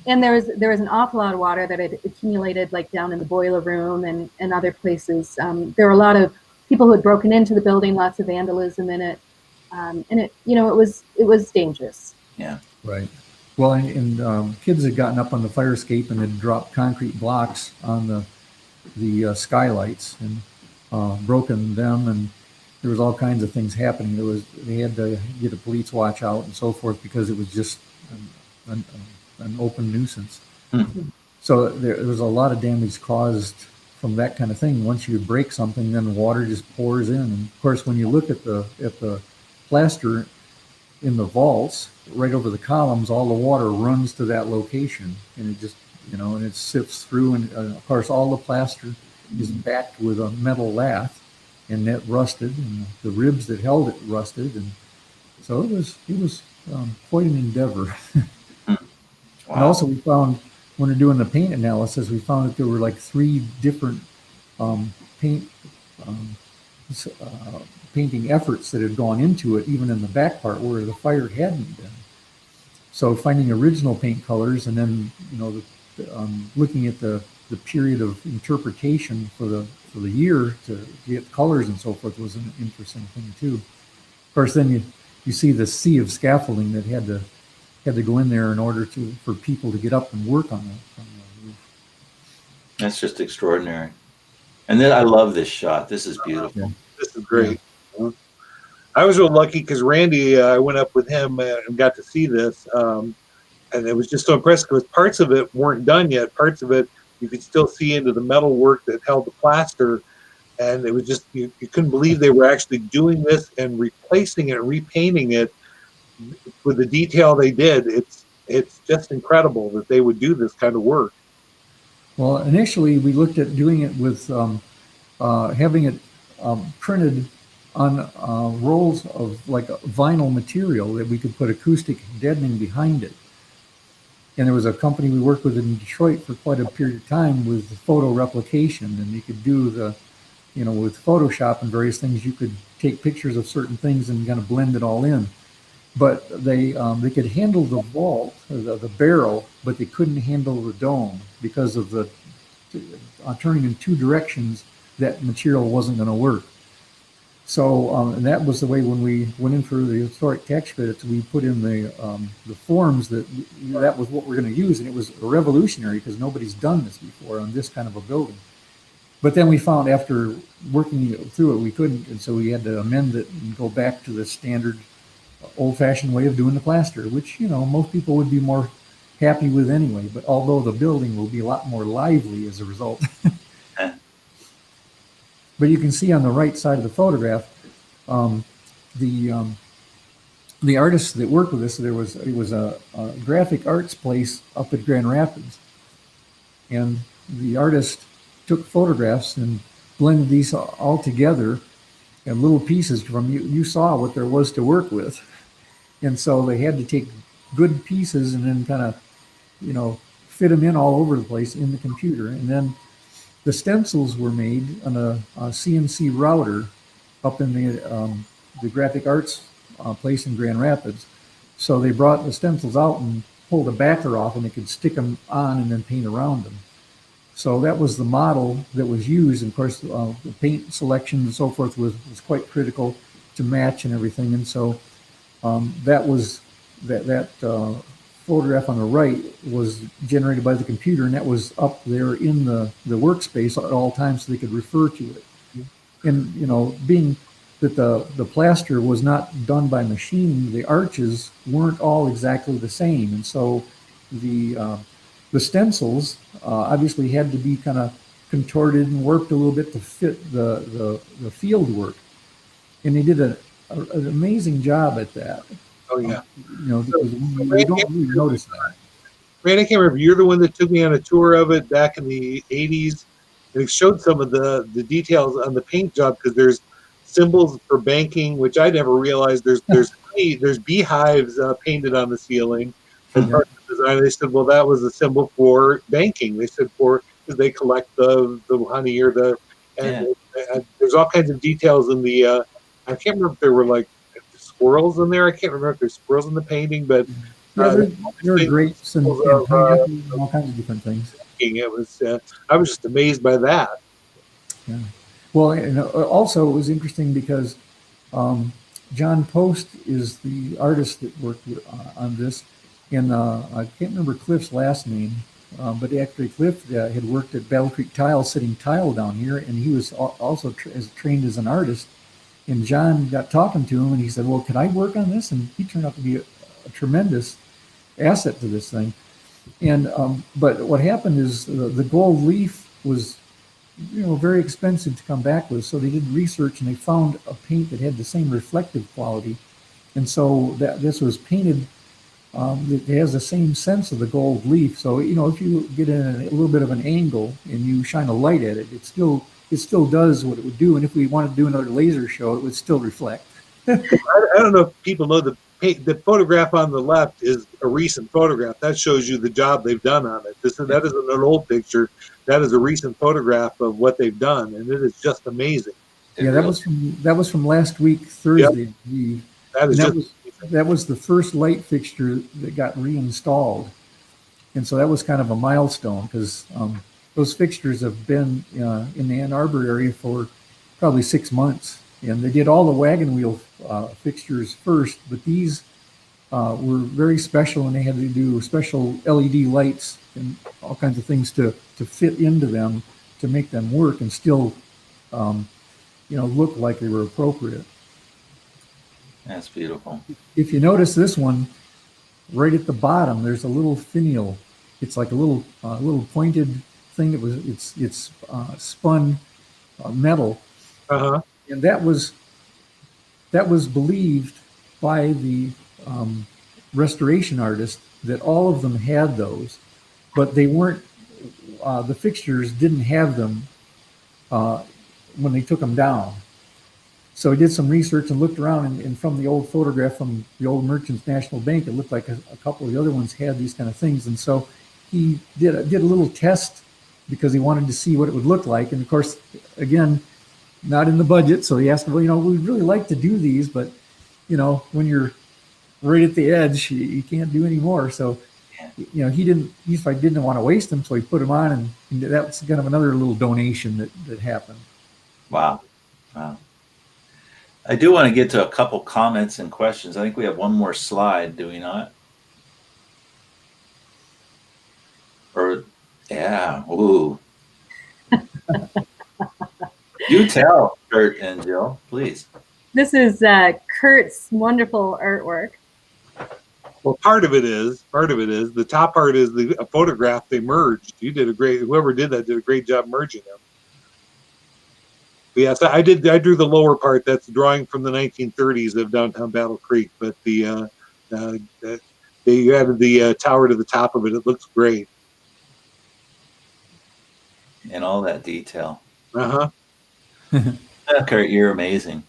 And there was an awful lot of water that had accumulated, like down in the boiler room and other places. There were a lot of people who had broken into the building, lots of vandalism in it, and it was dangerous. Yeah, right. Well, and kids had gotten up on the fire escape and had dropped concrete blocks on the skylights and broken them, and there was all kinds of things happening. They had to get a police watch out and so forth because it was just an open nuisance. Mm-hmm. So there was a lot of damage caused from that kind of thing. Once you break something, then water just pours in. And of course, when you look at the plaster in the vaults, right over the columns, all the water runs to that location, and it just and it sifts through. And of course, all the plaster is backed with a metal lath, and that rusted, and the ribs that held it rusted, and so it was quite an endeavor. Wow. And also we found, when we're doing the paint analysis, we found that there were like 3 different painting efforts that had gone into it, even in the back part where the fire hadn't been. So finding original paint colors, and then looking at the period of interpretation for the year to get colors and so forth was an interesting thing too. Of course, then you see the sea of scaffolding that had to go in there in order for people to get up and work on the roof. That's just extraordinary. And then I love this shot. This is beautiful. Yeah. This is great. Yeah. I was real lucky because Randy, I went up with him and got to see this. And it was just so impressive because parts of it weren't done yet. Parts of it, you could still see into the metal work that held the plaster. And it was just, you couldn't believe they were actually doing this and replacing it, repainting it with the detail they did. It's just incredible that they would do this kind of work. Well, initially we looked at doing it with having it printed on rolls of like vinyl material that we could put acoustic deadening behind it. And there was a company we worked with in Detroit for quite a period of time with photo replication, and you could do the, with Photoshop and various things, you could take pictures of certain things and kind of blend it all in. But they could handle the vault, or the barrel, but they couldn't handle the dome because of the turning in two directions. That material wasn't going to work. So and that was the way when we went in for the historic tax credits, we put in the forms that that was what we're going to use, and it was revolutionary because nobody's done this before on this kind of a building. But then we found after working through it, we couldn't, and so we had to amend it and go back to the standard old-fashioned way of doing the plaster, which most people would be more happy with anyway. But although the building will be a lot more lively as a result. But you can see on the right side of the photograph, the artists that worked with us. It was a graphic arts place up at Grand Rapids, and the artist took photographs and blended these all together in little pieces. From you saw what there was to work with, and so they had to take good pieces and then kind of fit them in all over the place in the computer, and then the stencils were made on a CNC router up in the graphic arts place in Grand Rapids. So they brought the stencils out and pulled the backer off, and they could stick them on and then paint around them. So that was the model that was used. And of course, the paint selection and so forth was quite critical to match and everything. And so that was that photograph on the right was generated by the computer, and that was up there in the workspace at all times so they could refer to it. And being that the plaster was not done by machine, the arches weren't all exactly the same, and so the stencils obviously had to be kind of contorted and warped a little bit to fit the field work, and they did an amazing job at that. Oh yeah. Because we don't really notice that. Ray, I can't remember. You're the one that took me on a tour of it back in the 80s. And it showed some of the details on the paint job, because there's symbols for banking, which I never realized. There's beehives painted on the ceiling. As part of the design, they said, well, that was a symbol for banking. They said because they collect the honey or there's all kinds of details in the. I can't remember if there were like squirrels in there. I can't remember if there's squirrels in the painting, but there are grapes and pineapple, all kinds of different things. It was. I was just amazed by that. Yeah. Well, and also it was interesting because John Post is the artist that worked on this, and I can't remember Cliff's last name, but actually Cliff had worked at Battle Creek Tile, sitting tile down here, and he was also trained as an artist. And John got talking to him, and he said, well, could I work on this? And he turned out to be a tremendous asset to this thing. And but what happened is the gold leaf was, very expensive to come back with. So they did research, and they found a paint that had the same reflective quality. And so this was painted, it has the same sense of the gold leaf. So, if you get in a little bit of an angle and you shine a light at it, it still does what it would do. And if we wanted to do another laser show, it would still reflect. I don't know if people know the photograph on the left is a recent photograph. That shows you the job they've done on it. That isn't an old picture. That is a recent photograph of what they've done, and it is just amazing. Yeah, that was from last week, Thursday. Yep. That was the first light fixture that got reinstalled, and so that was kind of a milestone, because those fixtures have been in the Ann Arbor area for probably 6 months, and they did all the wagon wheel fixtures first, but these were very special, and they had to do special LED lights and all kinds of things to fit into them to make them work and still look like they were appropriate. That's beautiful. If you notice this one, right at the bottom, there's a little finial. It's like a little pointed thing it's spun metal, and that was believed by the restoration artist that all of them had those, but they weren't. The fixtures didn't have them when they took them down. So he did some research and looked around, and from the old photograph from the old Merchants National Bank, it looked like a couple of the other ones had these kind of things. And so he did a little test because he wanted to see what it would look like. And of course, again, not in the budget. So he asked, well, we'd really like to do these, but when you're right at the edge, you can't do any more. So, he didn't want to waste them. So he put them on, and that's kind of another little donation that happened. Wow. I do want to get to a couple comments and questions. I think we have one more slide, do we not? Or, yeah, ooh. Do tell, Kurt and Jill, please. This is Kurt's wonderful artwork. Well, part of it is the top part is a photograph they merged. Whoever did that did a great job merging them. But yes, I drew the lower part. That's a drawing from the 1930s of downtown Battle Creek. But they added the tower to the top of it. It looks great. And all that detail. Uh-huh. Kurt, you're amazing.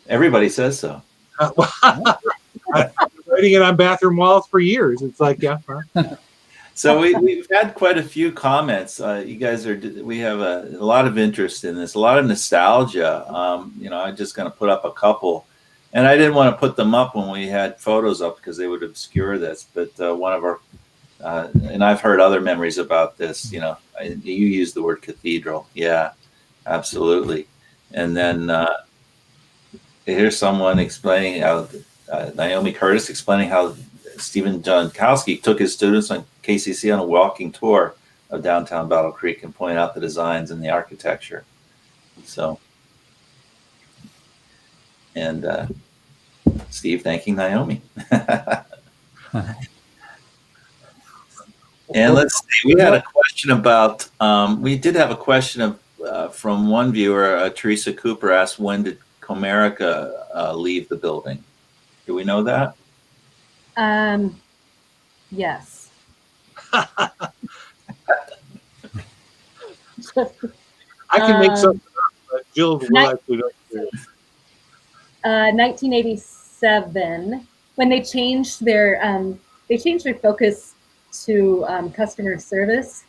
Everybody says so. I've been writing it on bathroom walls for years. It's like, yeah. So we've had quite a few comments. You guys we have a lot of interest in this, a lot of nostalgia. I'm just going to put up a couple, and I didn't want to put them up when we had photos up because they would obscure this. But one of our, and I've heard other memories about this. You used the word cathedral. Yeah, absolutely. And then here's someone explaining how Naomi Curtis explaining how Stephen Jankowski took his students on KCC on a walking tour of downtown Battle Creek and pointed out the designs and the architecture. So, and Steve thanking Naomi. And let's see, we had a question about, we did have a question from one viewer, Teresa Cooper asked, when did Comerica leave the building? Do we know that? Yes. I can make something up, but Jill will actually know. 1987, when they changed their focus to customer service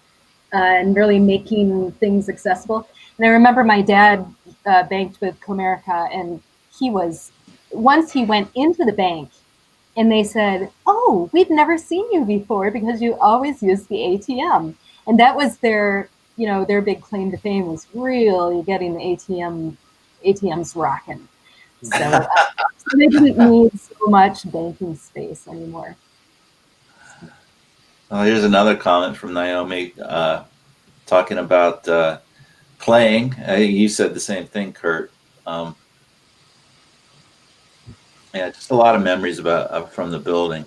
and really making things accessible. And I remember my dad banked with Comerica, and once he went into the bank, and they said, "Oh, we've never seen you before because you always use the ATM." And that was their big claim to fame, was really getting the ATMs rocking. So they didn't need so much banking space anymore. Oh, here's another comment from Naomi talking about playing. You said the same thing, Kurt. Yeah, just a lot of memories from the building.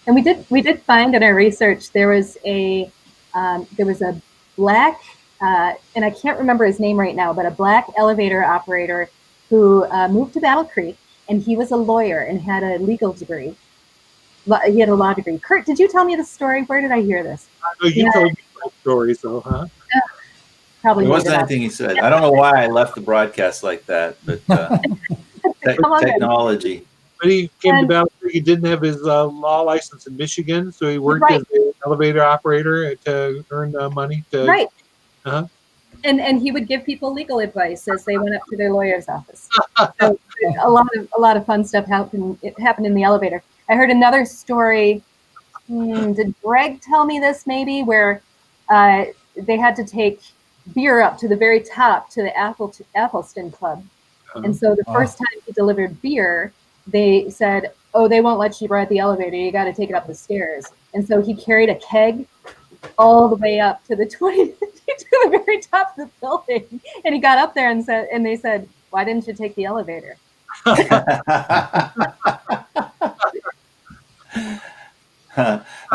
And we did find in our research there was a black and I can't remember his name right now, but a black elevator operator who moved to Battle Creek, and he was a lawyer and had a legal degree. He had a law degree. Kurt, did you tell me the story? Where did I hear this? You told me the story, so Probably. It wasn't anything he said. I don't know why I left the broadcast like that, but technology. But he came to Battle Creek. He didn't have his law license in Michigan, so he worked as an elevator operator to earn money. Right. Uh-huh. And he would give people legal advice as they went up to their lawyer's office. So a lot of fun stuff happened in the elevator. I heard another story. Did Greg tell me this maybe, where they had to take beer up to the very top to the Athelston Club. And so the first time he delivered beer, they said, "Oh, they won't let you ride the elevator. You got to take it up the stairs." And so he carried a keg all the way up to the to the very top of the building. And he got up there and they said, "Why didn't you take the elevator?" I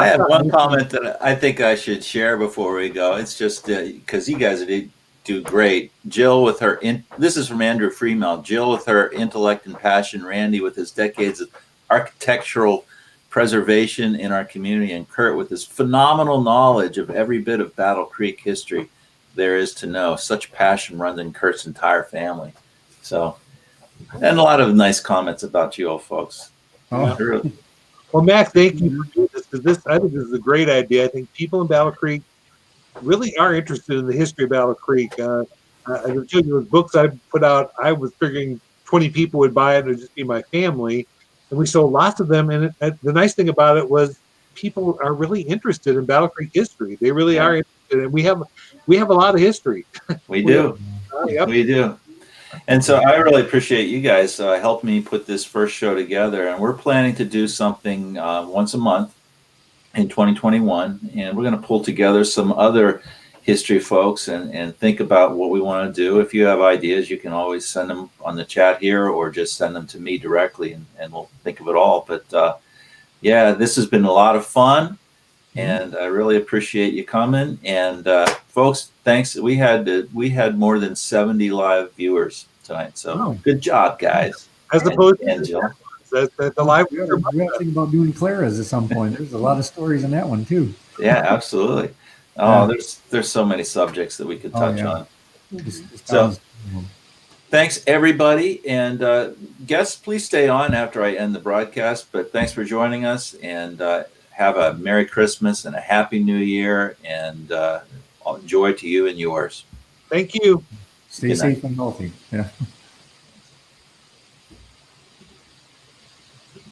have one comment that I think I should share before we go. It's just because you guys do great. Jill with her, this is from Andrew Freemel. Jill with her intellect and passion, Randy with his decades of architectural preservation in our community, and Kurt with his phenomenal knowledge of every bit of Battle Creek history there is to know. Such passion runs in Kurt's entire family. So And a lot of nice comments about you old folks. Oh. Really. Well, Mac, thank you for doing this, because I think this is a great idea. I think people in Battle Creek really are interested in the history of Battle Creek. I was telling you, those books I put out, I was figuring 20 people would buy it, and it would just be my family. And we sold lots of them. And the nice thing about it was people are really interested in Battle Creek history. They really are interested. And we have a lot of history. We do. Yep. We do. And so I really appreciate you guys helping me put this first show together. And we're planning to do something once a month in 2021. And we're going to pull together some other history folks and think about what we want to do. If you have ideas, you can always send them on the chat here or just send them to me directly, and we'll think of it all. But yeah, this has been a lot of fun. And I really appreciate you coming. And folks, thanks. We had more than 70 live viewers tonight. So good job, guys. As opposed to Jill. The live. We have to think about doing Clara's at some point. There's a lot of stories in that one too. Yeah, absolutely. Oh, there's so many subjects that we could touch on. So thanks everybody, and guests, please stay on after I end the broadcast. But thanks for joining us, and have a Merry Christmas and a Happy New Year, and joy to you and yours. Thank you. Stay safe and healthy. Yeah.